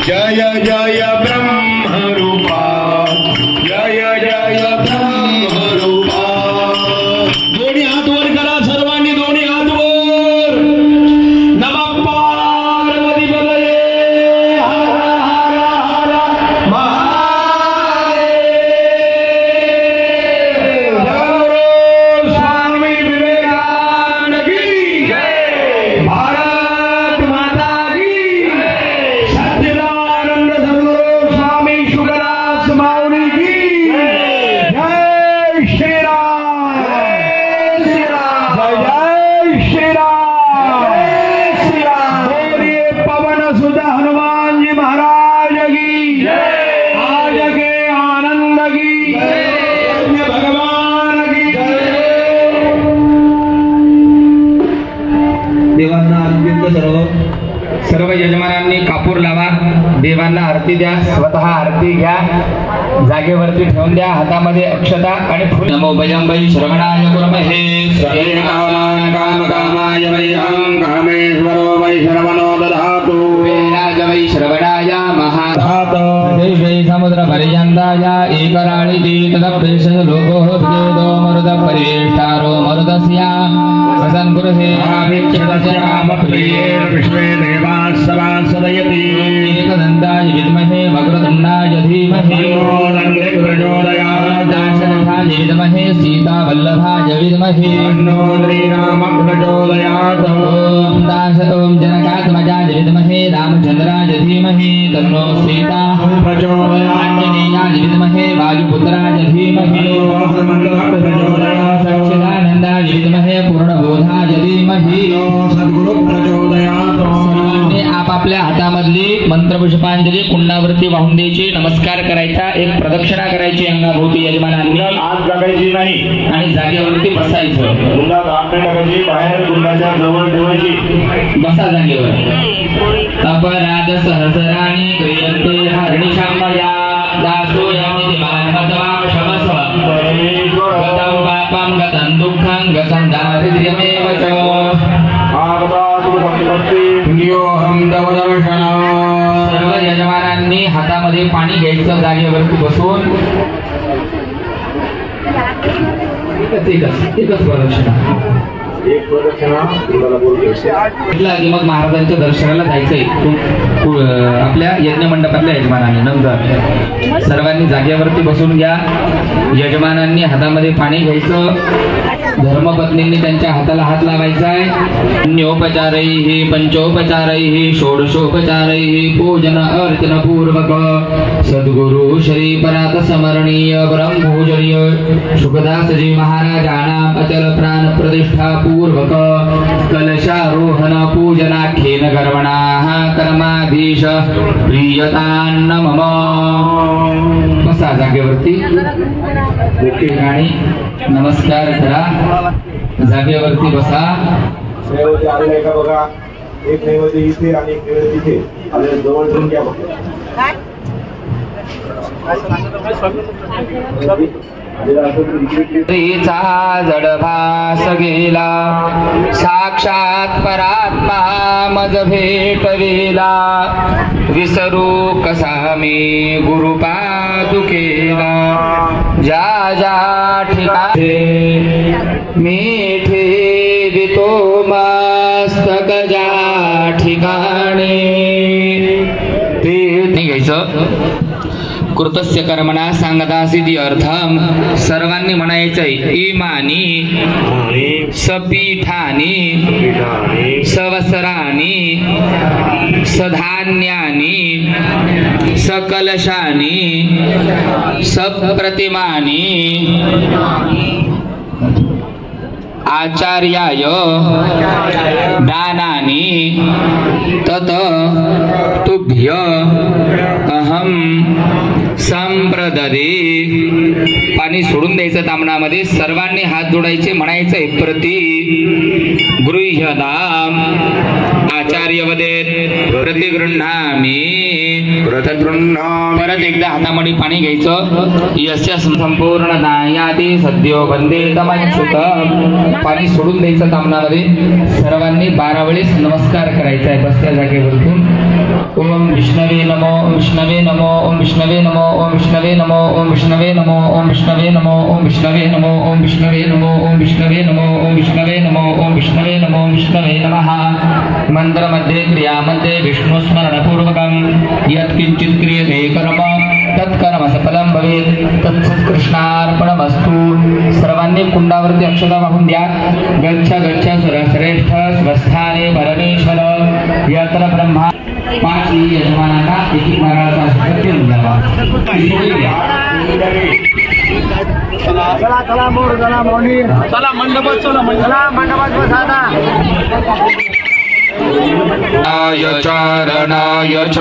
जय जय ब्रह्मरूपा जय जय ब्रह्मरूपा। दोन्ही हात वर करा सर्वांनी, दोन्ही हात वर. नमः पार्वती पतये हर हर हर महादेव. स्वामी विवेकानंद की जय. भारत माता की सच्चिदानंद सद्गुरु स्वामी शुकदास माऊली की जय. श्री राम जय श्री राम जय श्री राम जय श्री राम. बोलिए पवन सुत हनुमान जी महाराज की जय. आज के आनंद की जय. भगवान की जय. देवांना अत्यंत सर्व यजमानांनी कापूर लावा. देवांना आरती द्या. स्वतः आरती घ्या. जागेवरती ठेवून द्या. हातामध्ये अक्षता आणि फुल. नमो भजंबई श्रवणाय कुर्महे. सर्वेण कामान् कामकामाय वैहं कामेश्वरो वै श्रवणो दधातु. वेदाय वै श्रवणाय महाधात. धात. समुद्र पर्यंताय एकराळी तदप्रेष लोको भेदो मरुद परिवेष्टारो मरुदस्या वसन गुरुहे आभिक्षतस्य रामप्रिये विश्वे देवाः सदा सदयति. एकदन्ताय विद्महे वक्रतुण्डाय धीमहि प्रचोदयात्. दाशरथाय विद्महे सीतावल्लभाय विद्महे तन्नो श्रीरामः प्रचोदयात्. ओम जनकात्मजाय विद्महे रामचन्द्राय धीमहि तन्नो सीता प्रचोदयात्. आञ्जनेयाय विद्महे वायुपुत्राय धीमहि सच्चिदानन्दाय विद्महे पूर्णबोधाय धीमहि सद्गुरु प्रचोदयात्. सर्वांनी आपापल्या हातामधली मंत्रपुष्पांजली कुंडावरती वाहून द्यायची. नमस्कार करायचा. एक प्रदक्षिणा करायची अंगाभोवती यजमानांनी. आत जगायची नाही आणि जागेवरती बसायचं. कुंडात आत नाही टाकायची. बाहेर कुंडाच्या जवळ ठेवायची. बसा जागेवर. अपराध सहस्राणि क्रियन्ते हरिणीशांबया दासोऽयमिति मानवत्वा क्षमस्व. गतं पापं गतं दुःखं गतं दारिद्र्यमेव च. पुण्योऽहं तव दर्शनम्. सर्व यजमानांनी हातामध्ये पाणी घ्यायचं. जागेवरती बसून एकच प्रदक्षिणा. एक प्रदक्षिणा कुंडाला बोलतो. की मग महाराजांच्या दर्शनाला जायचंय. आपल्या यज्ञ मंडपातल्या यजमानांनी नंतर सर्वांनी जागेवरती बसून घ्या. यजमानांनी हातामध्ये पाणी घ्यायचं. धर्मपत्नींनी त्यांच्या हाताला हात लावायचा आहे. अन्योपचारैः पंचोपचारैः षोडशोपचारैः पूजन अर्चन पूर्वक सद्गुरु श्री परात स्मरणीय ब्रह्मपूजनीय शुकदासजी महाराजानां अचल प्राण प्रतिष्ठा पूर्वक कलशारोहण पूजनाख्येन कर्मणाः कर्माधीश प्रियतान्न मम. बसा जागेवरती. ठिकाणी नमस्कार करा. जागेवरती बसा. नैवेद्य आलेला का बघा. एक नैवेद्य इथे आणि एक नैवेद्य तिथे. आलेला जवळ ठेवून घ्या बघा. चा जडभास गेला साक्षात परात्मा मज भेटलेला. विसरू कसा मी गुरुपादुकेला. ज्या ज्या ठिकाणी मी ठेवितो मस्तक ज्या ठिकाणी ते घ्यायचं. कृतस्य कर्मणा सांगतासिदी अर्थम. सर्वांनी म्हणायचंय इमानी सपीठानी सवस्त्रानी सधान्यानी सकलशानी सप्रतिमानी आचार्याय दानानि तत तुभ्य अहम संप्रददे. पाणी सोडून द्यायचं तामणामध्ये. सर्वांनी हात जोडायचे. म्हणायचंय प्रति गृह्यताम आचार्य वदेत प्रतिगृह्णामि परत एकदा हातामध्ये पाणी घ्यायचं. यस्य संपूर्ण नायाती सद्यो वंदे तमच्युत. पाणी सोडून द्यायचं तामणामध्ये. सर्वांनी 12 वेळेस नमस्कार करायचा आहे बसत्या जागेवरून. ओम विष्णवे नमो, ओम विष्णवे नमो, ओम विष्णवे नमो, ओम विष्णवे नमो, ओम विष्णवे नमो, ओम विष्णवे नमो, ओम विष्णवे नमो, ओम विष्णवे नमो, ओम विष्णवे नमो, ओम विष्णवे नमो, ओम विष्णवे नमो, ओम विष्णवे नमः. मंत्रमध्ये क्रियामध्ये विष्णुस्मरणपूर्वकं यत्किंचित् क्रियते कर्म तत्कर्म सफलं भवेत् तत्सत्कृष्णार्पणमस्तु. सर्वांनी कुंडावरती अक्षता वाहून द्या. गच्छ गच्छ सुरश्रेष्ठ स्वस्थाने परमेश्वर यत्र ब्रह्मा. 5 यजमानांना एक नारळाचा आशीर्वाद देऊन द्यावा. चला चला मोर चला मोनी चला मंडपात चला मंडपात बसा. चरणाय च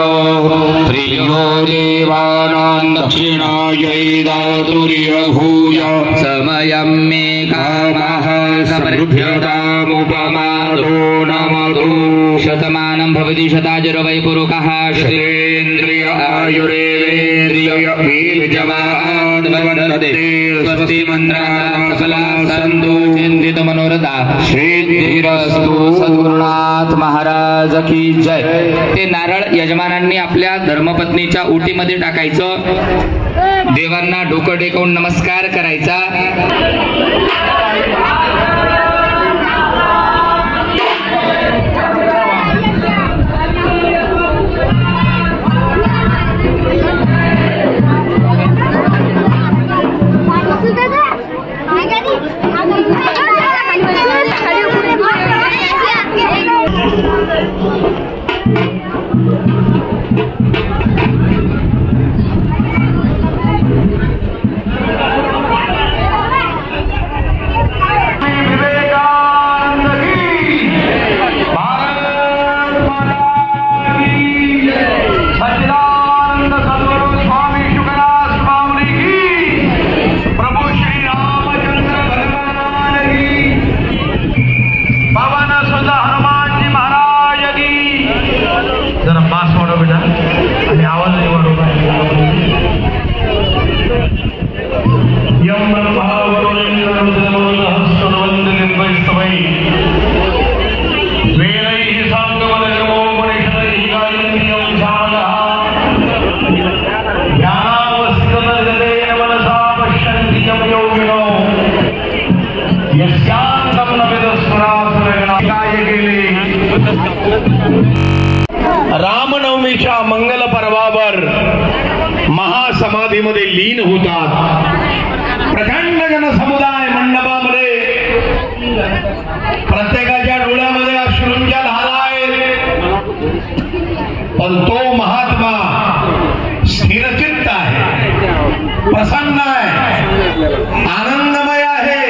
प्रियो देवानां दक्षिणायै दातुर्यभूय समयं मे कामः समृद्ध्यतामुपमादो नमदो. शतमानं भवति शतायुर् वै पुरुषः शतेन्द्रिय आयुरेवेन्द्रिय बीजवान् वर्धते. स्वस्ति मन्त्राः सकलाः सन्तु चिन्तित मनोरथा सिद्धिरस्तु. सद्गुरुनाथ महाराज की जय. ते नारळ यजमानांनी आपल्या धर्मपत्नीच्या ओटीमध्ये टाकायचं. देवांना डोकं टेकवून नमस्कार करायचा. रामनवमीच्या मंगल पर्वावर महासमाधीमध्ये लीन होतात. प्रचंड जनसमुदाय मंडपामध्ये. प्रत्येकाच्या डोळ्यामध्ये अश्रूंच्या धारा आहेत. पण तो महात्मा स्थिरचित्त आहे, प्रसन्न आहे, आनंदमय आहे.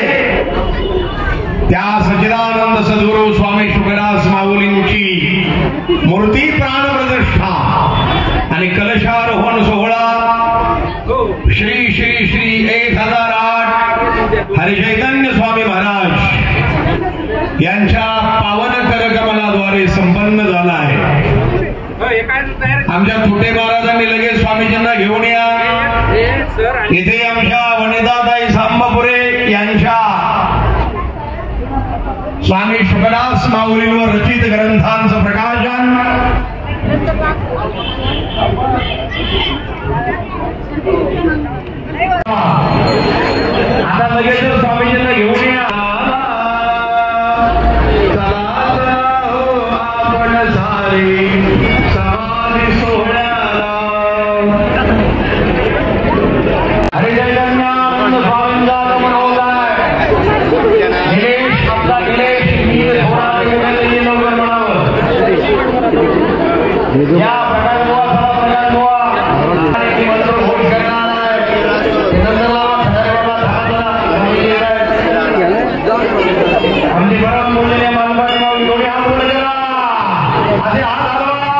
त्या सच्चिदानंद सद्गुरू स्वामी शुकदास माऊलींची मूर्ती प्राण प्रतिष्ठा आणि कलशारोहण सोहळा श्री श्री श्री 1008 हरिचैतन्य स्वामी महाराज यांच्या पावन करकमलाद्वारे संपन्न झाला आहे. आमच्या थोटे महाराजांनी लगेच स्वामीजींना घेऊन या. इथे आमच्या वनिताताई सांबापुरे यांच्या स्वामी शुकदास माऊलींवर रचित ग्रंथांचं प्रकाशन. आता लगेच स्वामीजींना घेऊन या. आपण सारे समाधी सोहळ्याला हरिचैतन्यानंद स्वामींचा आगमन होत आहे. निलेश आपला निलेश या आमची परम मूल्य मालपाणी माऊली थोडी हात पुढे करा. असे हात हलवा.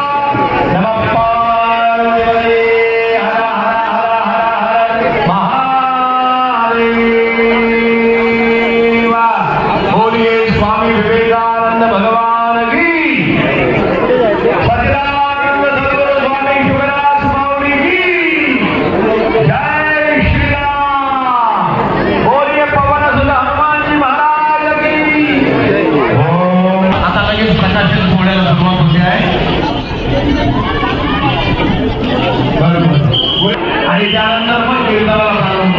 आणि त्यानंतर मग कीर्तनाला प्रारंभ.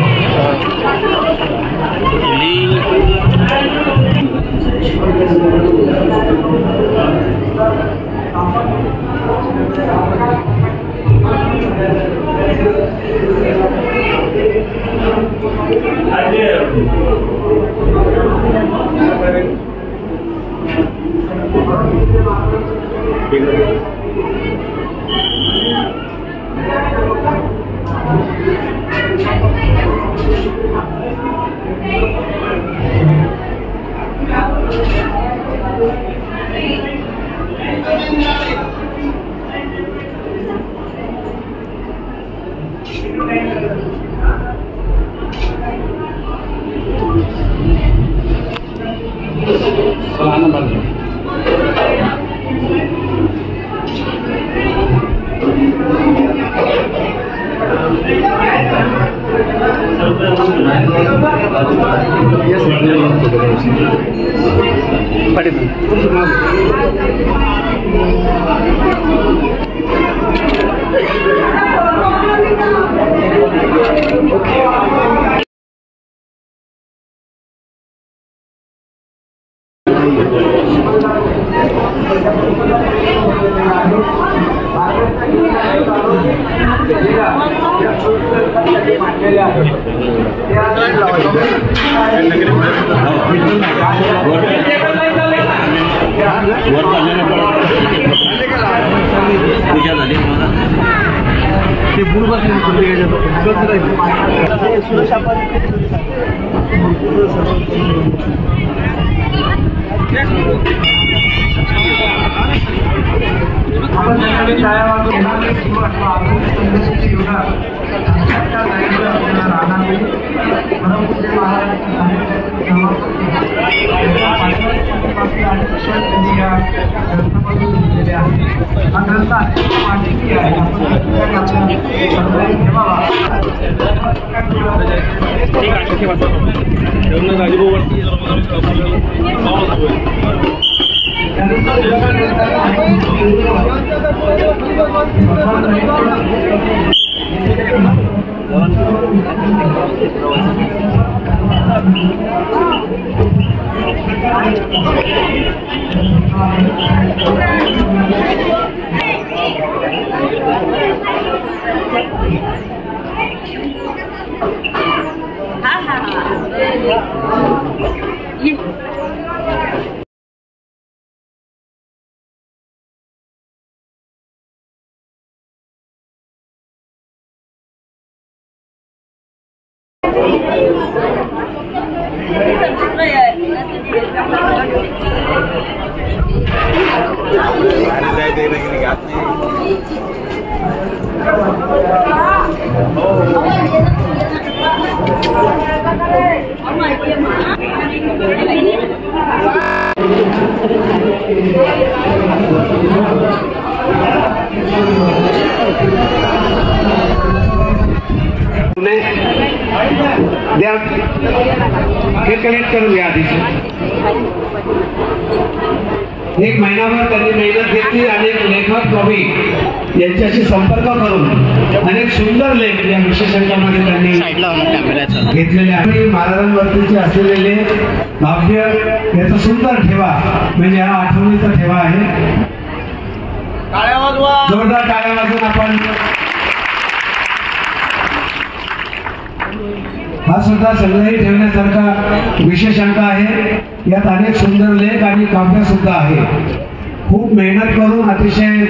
हे कनेक्ट करून घ्या आधी. एक महिनाभर त्यांनी मेहनत घेतली. अनेक लेखक कवी यांच्याशी संपर्क करून अनेक सुंदर लेख या विशेषांकामध्ये त्यांनी घेतलेले आणि महाराजांवरतीचे असलेले भाग्य याचा सुंदर ठेवा म्हणजे हा आठवणीचा ठेवा आहे. जोरदार टाळ्या वाजवून आपण हा सुद्धा संग्रही ठेवण्यासारखा विशेषांक आहे. यात अनेक सुंदर लेख आणि काव्य सुद्धा आहे. खूप मेहनत करून अतिशय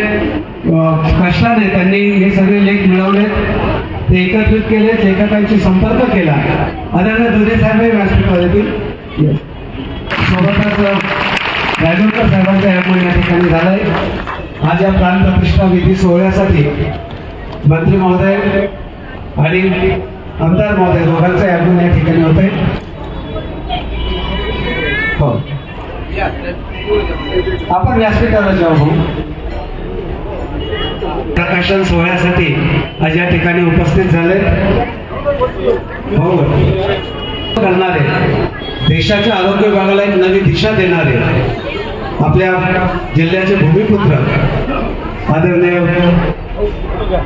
कष्टाने त्यांनी हे सगळे लेख मिळवले, ते एकत्रित केले, लेखकांशी संपर्क केला. आदरणीय दुधे साहेब व्यासपीठावर येतील. सोबतच रायगडकर साहेबांचा आगमन या ठिकाणी झालंय. आज या प्राणप्रतिष्ठा विधी सोहळ्यासाठी मंत्री महोदय आणि आमदार महोदय दोघांचे आगमन या ठिकाणी होते. हो, आपण व्यासपीठावर जाऊ. प्रकाशन सोहळ्यासाठी आज या ठिकाणी उपस्थित झाले. हो, करणारे देशाच्या आरोग्य विभागाला एक नवी दिशा देणारे आपल्या जिल्ह्याचे भूमिपुत्र आदरणीय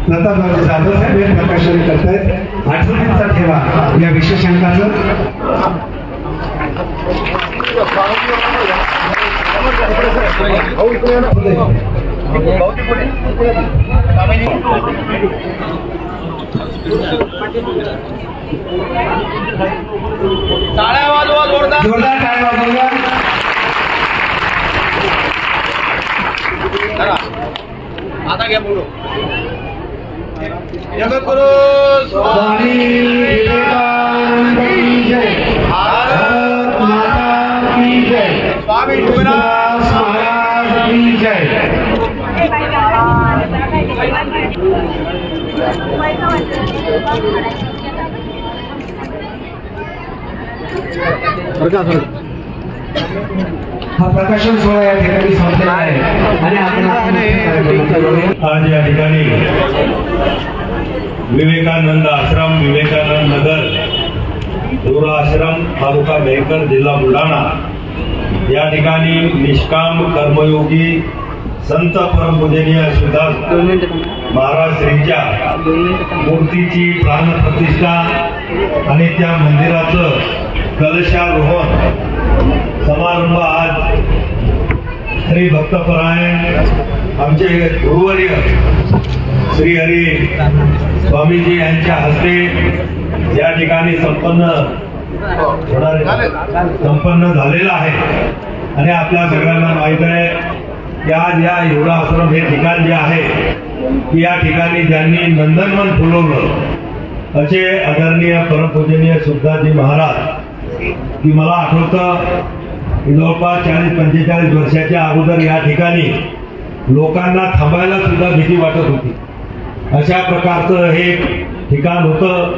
प्रतापराव जाधव साहेब हे प्रकाशन करतायत. आठवणीचा ठेवा या विशेष अंकाचं. जोरदार टाळ्या वाजवा. आता घ्या बोलो. स्वामी विवेकानंद की जय. भारत माता की जय. स्वामी सुखदास महाराज की जय. हा प्रकाशन सोहळा या ठिकाणी संपलेला आहे आणि आपण आज या ठिकाणी विवेकानंद आश्रम, विवेकानंद नगर, दूरा आश्रम, तालुका मेहकर, जिल्हा बुलढाणा या ठिकाणी निष्काम कर्मयोगी संत परमपूजनीय सुखदास महाराज श्रींच्या मूर्तीची प्राणप्रतिष्ठा आणि त्या मंदिराचं कलशारोहण समारंभ आज श्री भक्तपरायण आमचे गुरुवर्य श्री हरी स्वामीजी यांच्या हस्ते या ठिकाणी संपन्न झालेला आहे. आणि आपल्या सगळ्यांना माहित आहे की आज या योगा आश्रम हे ठिकाण जे आहे की या ठिकाणी ज्यांनी नंदनवन फुलवलं असे आदरणीय परमपूजनीय सुखदासजी महाराज की मला आठवतं जवळपास 40-45 वर्षाच्या अगोदर या ठिकाणी लोकांना थांबायला सुद्धा भीती वाटत होती. अशा प्रकारचं हे ठिकाण होतं.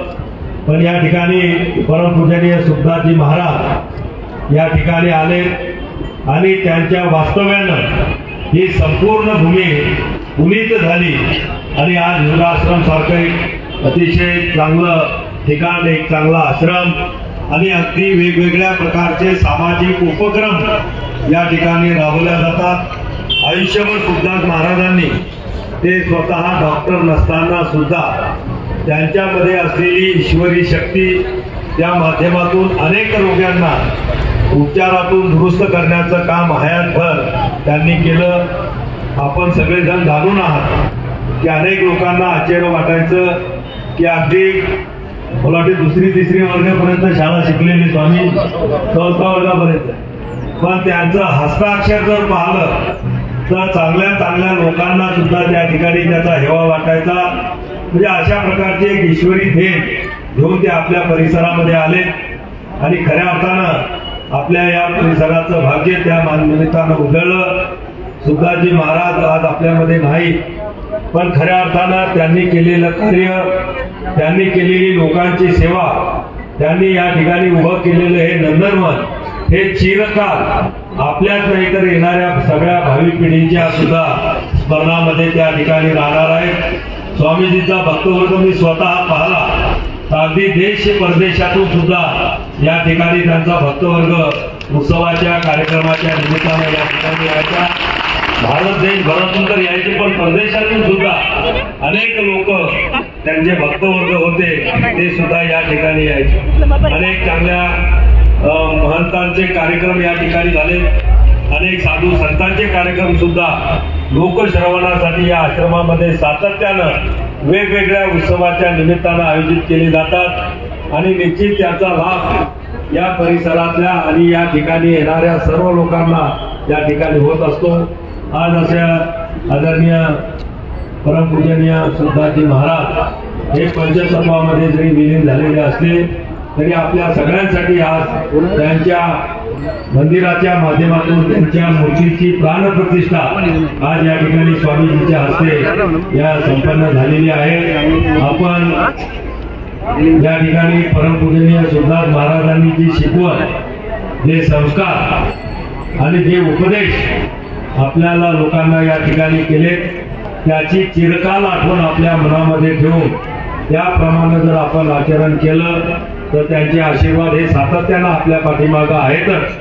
पण या ठिकाणी परमपूजनीय सुखदासजी महाराज या ठिकाणी आले आणि त्यांच्या वास्तव्यानं ही संपूर्ण भूमी पुनीत झाली आणि आज योगाश्रम सारखं अतिशय चांगलं ठिकाण, एक चांगला आश्रम आणि अगदी वेगवेगळ्या प्रकारचे सामाजिक उपक्रम या ठिकाणी राबवल्या जातात. आयुष्यभर सुखदास महाराजांनी ते स्वतः डॉक्टर नसताना सुद्धा त्यांच्यामध्ये असलेली ईश्वरी शक्ती त्या माध्यमातून अनेक रोग्यांना उपचारातून दुरुस्त करण्याचं काम हयातभर त्यांनी केलं. आपण सगळेजण जाणून आहात की अनेक लोकांना आश्चर्य वाटायचं की अगदी मला वाटते 2री-3री वर्गापर्यंत शाळा शिकलेली स्वामी 4थ्या वर्गापर्यंत, पण त्यांचं हस्ताक्षर जर पाहिलं तर चांगल्या लोकांना सुद्धा त्या ठिकाणी त्याचा हेवा वाटायचा. म्हणजे अशा प्रकारची एक ईश्वरी भेट घेऊन ते आपल्या परिसरामध्ये आले आणि खऱ्या अर्थानं आपल्या या परिसराचं भाग्य त्या निमित्तानं उजळलं. सुखदासजी महाराज आज आपल्यामध्ये नाही, पण खऱ्या अर्थानं त्यांनी केलेलं कार्य, त्यांनी केलेली लोकांची सेवा, त्यांनी या ठिकाणी उभं केलेलं हे नंदनवन हे चिरकाल आपल्याच नाही तर येणाऱ्या सगळ्या भावी पिढींच्या सुद्धा स्मरणामध्ये त्या ठिकाणी राहणार आहे. स्वामीजींचा भक्तवर्ग मी स्वतः पाहिला तर अगदी देश परदेशातून सुद्धा या ठिकाणी त्यांचा भक्तवर्ग उत्सवाच्या कार्यक्रमाच्या निमित्तानं या ठिकाणी यायचा. भारत देशभरातून तर यायचे, पण परदेशातून सुद्धा अनेक लोक त्यांचे भक्तवर्ग होते ते सुद्धा या ठिकाणी यायचे. अनेक चांगल्या महंतांचे कार्यक्रम या ठिकाणी झाले. अनेक साधू संतांचे कार्यक्रम सुद्धा लोकश्रवणासाठी या आश्रमामध्ये सातत्यानं वेगवेगळ्या उत्सवाच्या निमित्तानं आयोजित केले जातात आणि निश्चित त्याचा लाभ या परिसरातल्या आणि या ठिकाणी येणाऱ्या सर्व लोकांना या ठिकाणी होत असतो. आज अशा आदरणीय परमपूजनीय सुखदासजी महाराज हे पंचतत्वामध्ये जरी विलीन झालेले असले तरी आपल्या सगळ्यांसाठी आज त्यांच्या मंदिराच्या माध्यमातून त्यांच्या मूर्तीची प्राणप्रतिष्ठा आज या ठिकाणी स्वामीजींच्या हस्ते या संपन्न झालेली आहे. आपण या ठिकाणी परमपूजनीय सुखदास महाराजांनी जी शिकवण, जे संस्कार आणि जे उपदेश आपल्याला लोकांना या ठिकाणी केले त्याची चिरकाल आठवण आपल्या मनामध्ये ठेवून त्याप्रमाणे जर आपण आचरण केलं तर त्यांचे आशीर्वाद हे सातत्यानं आपल्या पाठीमागं आहेतच,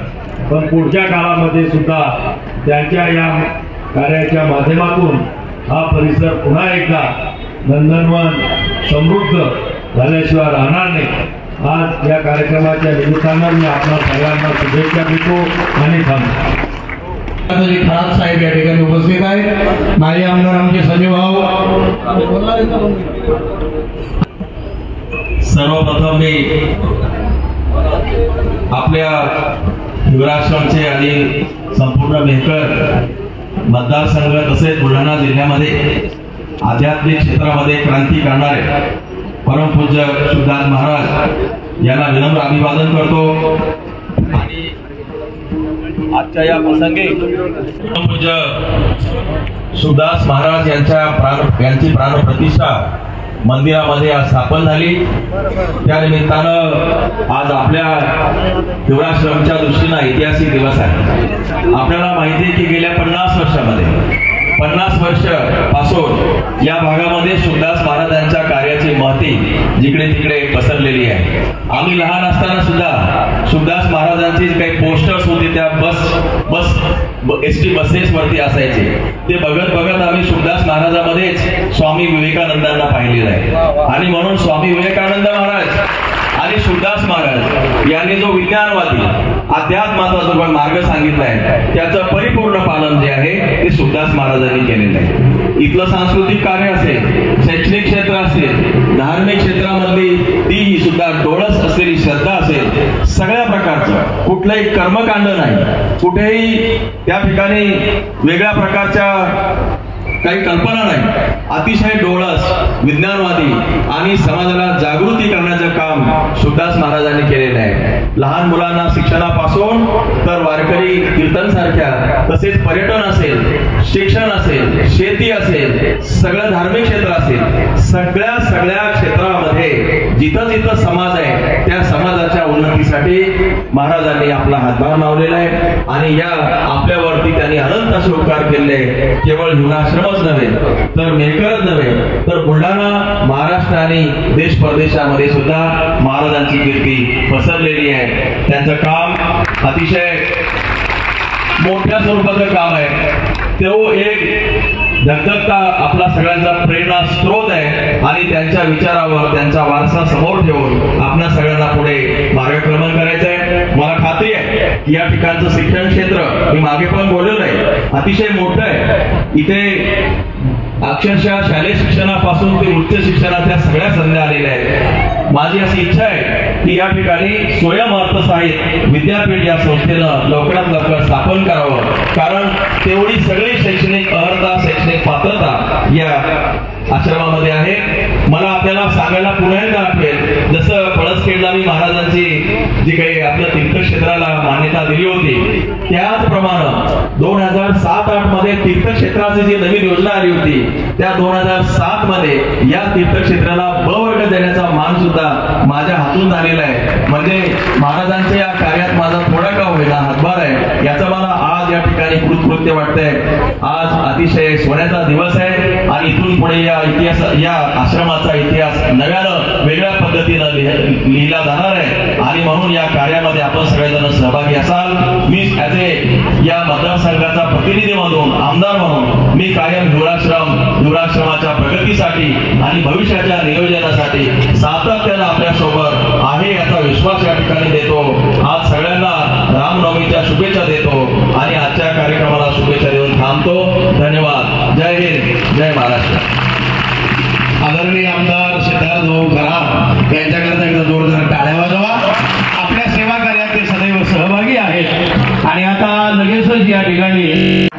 पण पुढच्या काळामध्ये सुद्धा त्यांच्या या कार्याच्या माध्यमातून हा परिसर पुन्हा एकदा नंदनवन समृद्ध झाल्याशिवाय राहणार नाही. आज या कार्यक्रमाच्या निमित्तानं मी आपल्या सगळ्यांना शुभेच्छा देतो आणि थांबतो. खरात साहेब या ठिकाणी उपस्थित आहेत. माजी आमदार आमचे संजय भाऊ. सर्वप्रथम मी आपल्या युवराश्रमचे आणि संपूर्ण मेहकर मतदारसंघ तसेच बुलढाणा जिल्ह्यामध्ये आध्यात्मिक क्षेत्रामध्ये क्रांती करणारे परमपूज्य शुभदास महाराज यांना विनम्र अभिवादन करतो. आणि आजच्या या प्रसंगी परमपूज्य शुभदास महाराज यांची प्राणप्रतिष्ठा मंदिरामध्ये आज स्थापन झाली. त्यानिमित्तानं आज आपल्या युवराश्रमच्या दृष्टीनं ऐतिहासिक दिवस आहे. आपल्याला माहिती आहे की गेल्या 50 वर्षामध्ये 50 वर्ष पासून या भागामध्ये शुभदास महाराजांच्या कार्याची महती जिकडे तिकडे पसरलेली आहे. आम्ही लहान असताना सुद्धा शुभदास महाराजांचे काही पोस्टर्स होते त्या एसटी बसेस वरती असायचे. ते बघत बघत आम्ही शुभदास महाराजांमध्येच स्वामी विवेकानंदांना पाहिलेलं आहे. आणि म्हणून स्वामी विवेकानंद महाराज आणि शुभदास महाराज यांनी जो विज्ञानवादी अध्यात्माचा जो पण मार्ग सांगितलाय त्याचं परिपूर्ण पालन जे आहे ते शुभदास महाराजांनी केलेलं आहे. इथलं सांस्कृतिक कार्य असेल, शैक्षणिक क्षेत्र असेल, धार्मिक क्षेत्रामधली ती सुद्धा डोळस असलेली श्रद्धा असेल, सगळ्या प्रकारचं कुठलंही कर्मकांड नाही, कुठेही त्या ठिकाणी वेगळ्या प्रकारच्या काही कल्पना नाही. अतिशय डोळस, विज्ञानवादी आणि समाजाला जागृती करण्याचं काम शुभदास महाराजांनी केलेलं आहे. लहान मुलांना शिक्षणापासून तर वारकरी कीर्तन सारख्या तसेच पर्यटन असेल, शिक्षण असेल, शेती असेल, सगळं धार्मिक क्षेत्र असेल, सगळ्या क्षेत्रामध्ये जिथं जिथं समाज आहे त्या समाजाच्या उन्नतीसाठी महाराजांनी आपला हातभार लावलेला आहे. आणि या आपल्यावरती त्यांनी अनंत असे उपकार केले. केवळ युवराश्रमच नव्हे तर मेहकरच नव्हे तर बुलढाणा, महाराष्ट्र आणि देश परदेशामध्ये सुद्धा महाराजांची कीर्ती पसरलेली आहे. त्यांचं काम अतिशय मोठ्या स्वरूपाचं काम आहे. तो एक धगधगता आपला सगळ्यांचा प्रेरणा स्रोत आहे. आणि त्यांच्या विचारावर त्यांचा वारसा समोर ठेवून आपल्या सगळ्यांना पुढे मार्गक्रमण करायचं आहे. मला खात्री आहे की या ठिकाणचं शिक्षण क्षेत्र मी मागे पण बोललेलं आहे अतिशय मोठं आहे. इथे अक्षरशः शालेय शिक्षणापासून ते उच्च शिक्षणाच्या सगळ्या संध्या आलेल्या आहेत. माझी अशी इच्छा आहे की या ठिकाणी स्वयंअर्थ साहित्य विद्यापीठ या संस्थेनं लवकरात लवकर स्थापन करावं. कारण तेवढी सगळी शैक्षणिक अर्हता, शैक्षणिक पात्रता या आश्रमामध्ये आहे. मला आपल्याला सांगायला पुन्हा एकदा आठवेल, जसं पळसखेडला मी महाराजांची जी काही आपल्या तीर्थक्षेत्राला मान्यता दिली होती त्याचप्रमाणे 2007-08 मध्ये तीर्थक्षेत्राची जी नवीन योजना आली होती त्या 2007 मध्ये या तीर्थक्षेत्राला ब वर्ग देण्याचा मान सुद्धा माझ्या हातून झालेला आहे. म्हणजे महाराजांच्या या कार्यात माझा थोडा का होईना हातभार आहे याचं मला आज या ठिकाणी कृतकृत्य वाटतंय. आज अतिशय सोन्याचा दिवस आहे आणि इथून पुढे या आश्रमाचा इतिहास नव्यानं वेगळ्या पद्धतीनं लिहिला जाणार आहे. आणि म्हणून या कार्यामध्ये आपण सगळेजण सहभागी असाल. मी या मतदारसंघाचा प्रतिनिधी म्हणून, आमदार म्हणून मी कायम युवराश्रमाच्या प्रगतीसाठी आणि भविष्याच्या नियोजनासाठी सातत्यानं आपल्या सोबत आहे याचा विश्वास या ठिकाणी देतो. आज सगळ्यांना रामनवमीच्या शुभेच्छा देतो आणि आजच्या कार्यक्रमाला शुभेच्छा देऊन थांबतो. धन्यवाद. जय हिंद, जय महाराष्ट्र. आदरणीय आमदार सिद्धार्थ भाऊ खरात यांच्याकरता एकदा जोरदार टाळ्या वाजवा. आपल्या सेवा कार्यात ते सदैव सहभागी आहेत. आणि आता लगेचच या ठिकाणी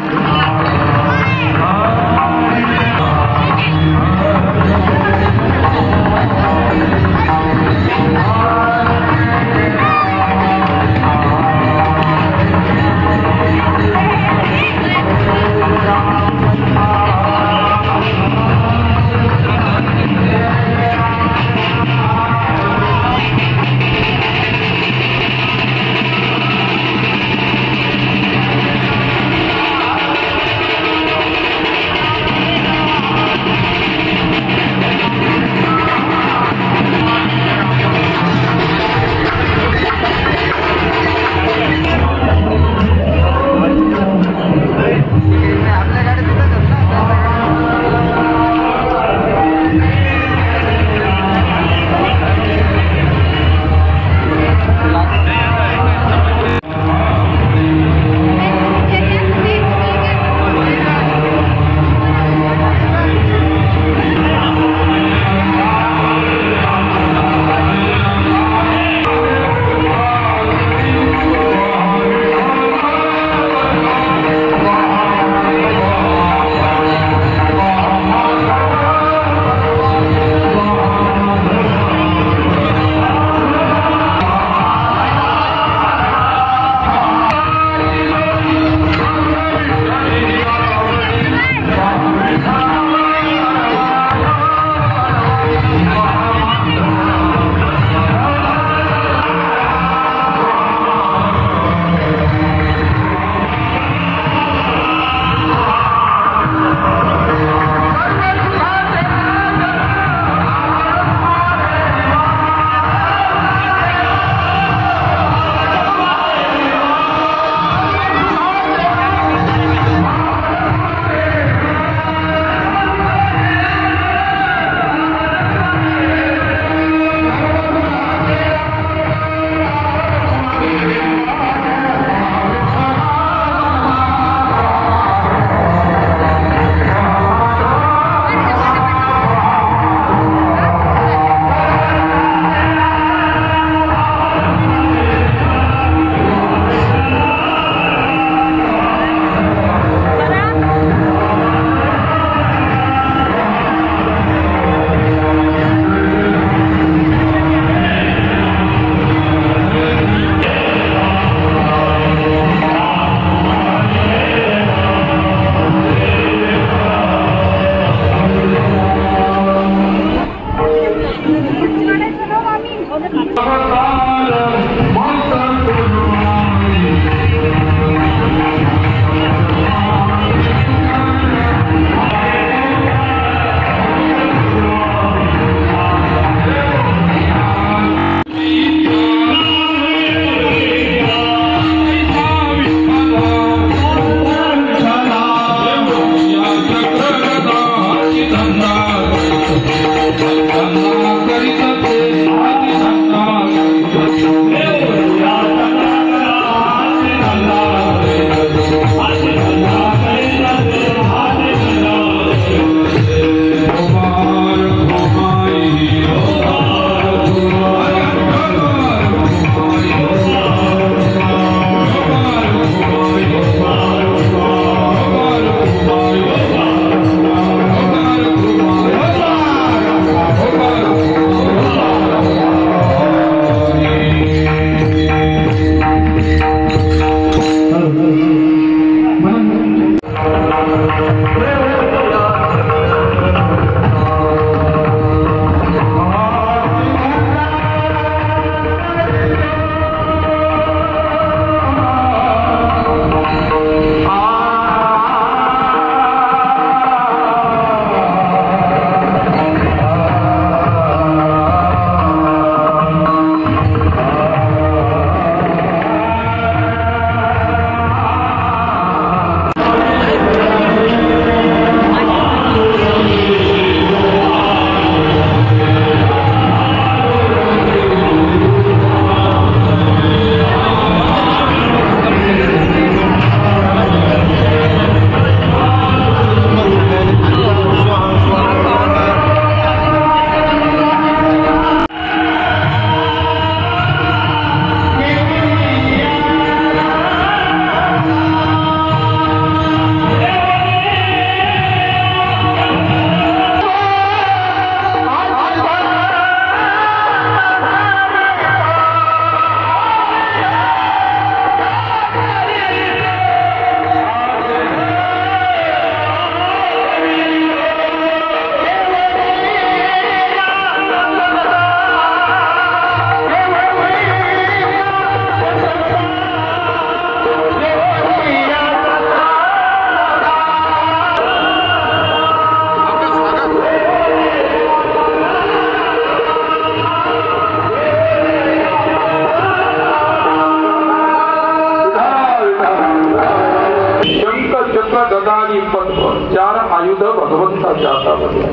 शब्द भगवंताच्या हातामध्ये आहे.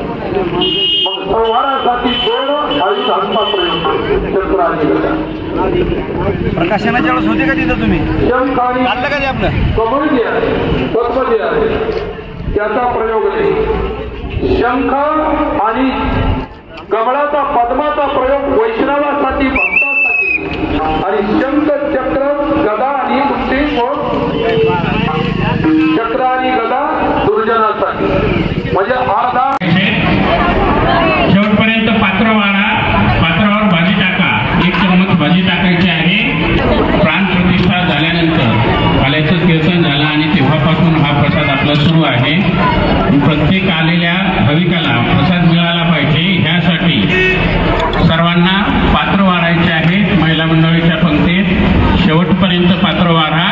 मग संहारासाठी 2 आयुधांचा प्रयोग शस्त्र आणि गदा. प्रकाशनाच्या वेळेस होते का तिथं तुम्ही? शंख आणि कमळ जे आहे, पद्म जे आहे, त्याचा प्रयोग नाही. शंख आणि कमळाचा पद्माचा प्रयोग वैष्णवासाठी, भक्तासाठी, आणि शंख चक्र गदा आणि तुमची चक्र आणि गदा दुर्जनासाठी. म्हणजे अर्धा शेवटपर्यंत पात्रावर भाजी टाका. 1 चम्मच भाजी टाकायची आहे. प्राणप्रतिष्ठा झाल्यानंतर पाल्याचं कीर्तन झालं आणि तेव्हापासून हा प्रसाद आपला सुरू आहे. प्रत्येक आलेल्या भाविकाला प्रसाद मिळाला पाहिजे ह्यासाठी सर्वांना पात्र वाढायचे आहेत. महिला मंडळीच्या पंक्तीत शेवटपर्यंत पात्र वाढा.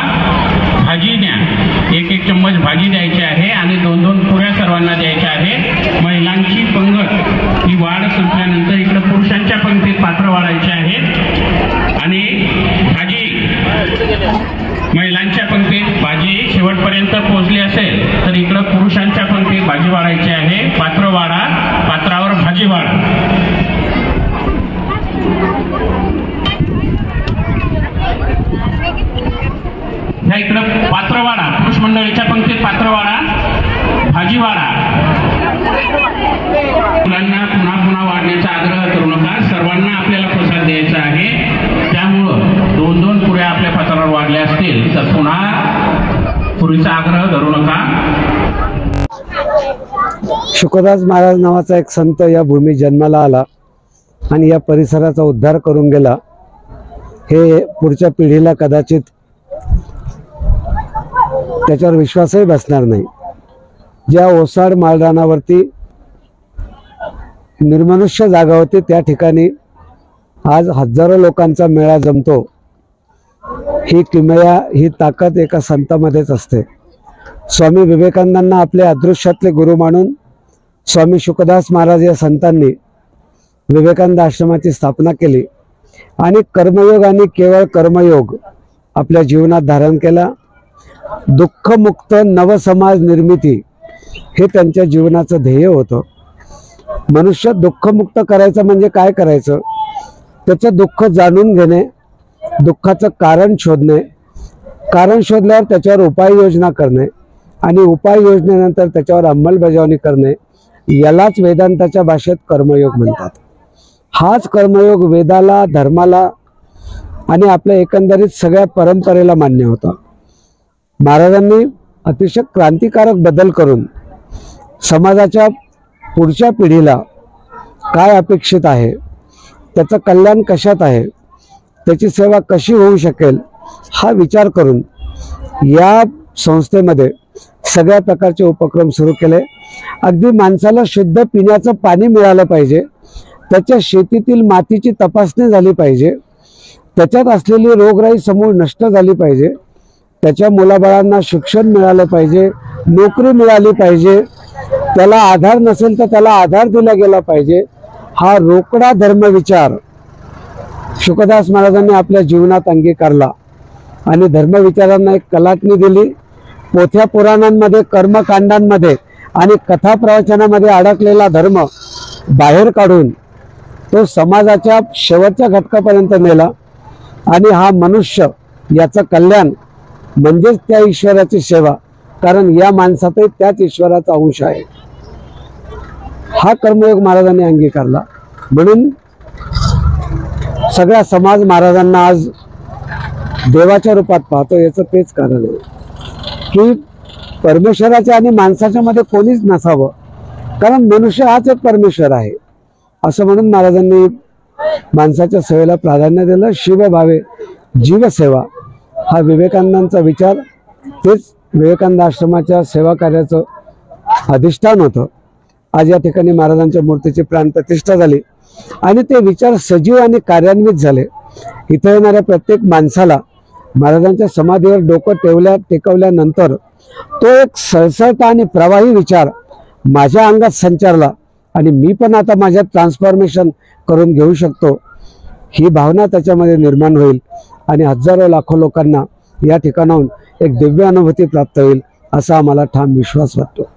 भाजी द्या. 1 चम्मच भाजी द्यायची आहे आणि 2 पुऱ्या सर्वांना द्यायच्या आहेत. महिलांची पंगत ही वाढ संपल्यानंतर इकडे पुरुषांच्या पंक्तीत पात्र वाढायचे आहेत आणि भाजी महिलांच्या पंक्तीत भाजी शेवटपर्यंत पोहोचली असेल तर इकडे पुरुषांच्या पंक्तीत भाजी वाढायची आहे. पात्र वाढा, पात्रावर भाजी वाढा. ह्या इकडं पात्र वाढा. पुरुष मंडळीच्या पंक्तीत पात्र वाढा, भाजी वाढा. मुलांना पुन्हा पुन्हा वाढण्याचा आग्रह करू नका. सर्वांना आपल्याला प्रसाद द्यायचा आहे. त्यामुळं 2 पुऱ्या आपल्या पात्रावर वाढल्या असतील तर पुन्हा पुरीचा आग्रह धरू नका. शुकदास महाराज नावाचा एक संत या भूमी जन्माला आला आणि या परिसराचा उद्धार करून गेला. हे पुढच्या पिढीला कदाचित त्याच्यावर विश्वासही बसणार नाही. ज्या ओसाड माळरानावरती निर्मनुष्य जागा होती त्या ठिकाणी आज हजारो लोकांचा मेळा जमतो. ही किमया, ही ताकद एका संतामध्येच असते. स्वामी विवेकानंदांना आपले अदृश्यातले गुरु मानून स्वामी शुकदास महाराज या संतांनी विवेकानंद आश्रमाची स्थापना केली आणि कर्मयोग आणि केवळ कर्मयोग आपल्या जीवनात धारण केला. दुःखमुक्त नवसमाज निर्मिती हे त्यांच्या जीवनाचं ध्येय होतं. मनुष्य दुःखमुक्त करायचं म्हणजे काय करायचं? त्याचं दुःख जाणून घेणे, दुःखाचं कारण शोधणे, कारण शोधल्यावर त्याच्यावर उपाययोजना करणे आणि उपाययोजनेनंतर त्याच्यावर अंमलबजावणी करणे, यालाच वेदांताच्या भाषेत कर्मयोग म्हणतात. हाच कर्मयोग वेदाला, धर्माला आणि आपल्या एकंदरीत सगळ्या परंपरेला मान्य होता. महाराजांनी अतिशय क्रांतिकारक बदल करून समाजाच्या पुढच्या पिढीला काय अपेक्षित आहे, त्याचं कल्याण कशात आहे, त्याची सेवा कशी होऊ शकेल हा विचार करून या संस्थेमध्ये सगळ्या प्रकारचे उपक्रम सुरू केले. अगदी माणसाला शुद्ध पिण्याचं पाणी मिळालं पाहिजे, त्याच्या शेतीतील मातीची तपासणी झाली पाहिजे, त्याच्यात असलेली रोगराई समूळ नष्ट झाली पाहिजे, त्याच्या मुलाबाळांना शिक्षण मिळालं पाहिजे, नोकरी मिळाली पाहिजे, त्याला आधार नसेल तर त्याला आधार दिला गेला पाहिजे. हा रोकडा धर्मविचार शुकदास महाराजांनी आपल्या जीवनात अंगीकारला आणि धर्मविचारांना एक कलाटणी दिली. पोथ्या पुराणांमध्ये, कर्मकांडांमध्ये आणि कथा प्रवचनामध्ये अडकलेला धर्म बाहेर काढून तो समाजाच्या शेवटच्या घटकापर्यंत नेला आणि हा मनुष्य याचं कल्याण म्हणजेच त्या ईश्वराची सेवा, कारण या माणसातही त्याच ईश्वराचा अंश आहे. हा कर्मयोग महाराजांनी अंगीकारला. म्हणून सगळा समाज महाराजांना आज देवाच्या रूपात पाहतो. याचं तेच कारण आहे की परमेश्वराच्या आणि माणसाच्या मध्ये कोणीच नसावं, कारण मनुष्य हाच एक परमेश्वर आहे असं म्हणून महाराजांनी माणसाच्या सेवेला प्राधान्य दिलं. शिवभावे जीवसेवा हा विवेकानंदांचा विचार, तेच विवेकानंद आश्रमाच्या सेवा कार्याचं अधिष्ठान होतं. आज या ठिकाणी महाराजांच्या मूर्तीची प्राणप्रतिष्ठा झाली आणि ते विचार सजीव आणि कार्यान्वित झाले. इथं येणाऱ्या प्रत्येक माणसाला महाराजांच्या समाधीवर डोकं टेकवल्यानंतर तो एक सळसळता आणि प्रवाही विचार माझ्या अंगात संचारला आणि मी पण आता माझ्यात ट्रान्सफॉर्मेशन करून घेऊ शकतो, ही भावना त्याच्यामध्ये निर्माण होईल आणि हजारो लाखो लोकांना या ठिकाणाहून एक दिव्य अनुभूती प्राप्त होईल असा आम्हाला ठाम विश्वास वाटतो.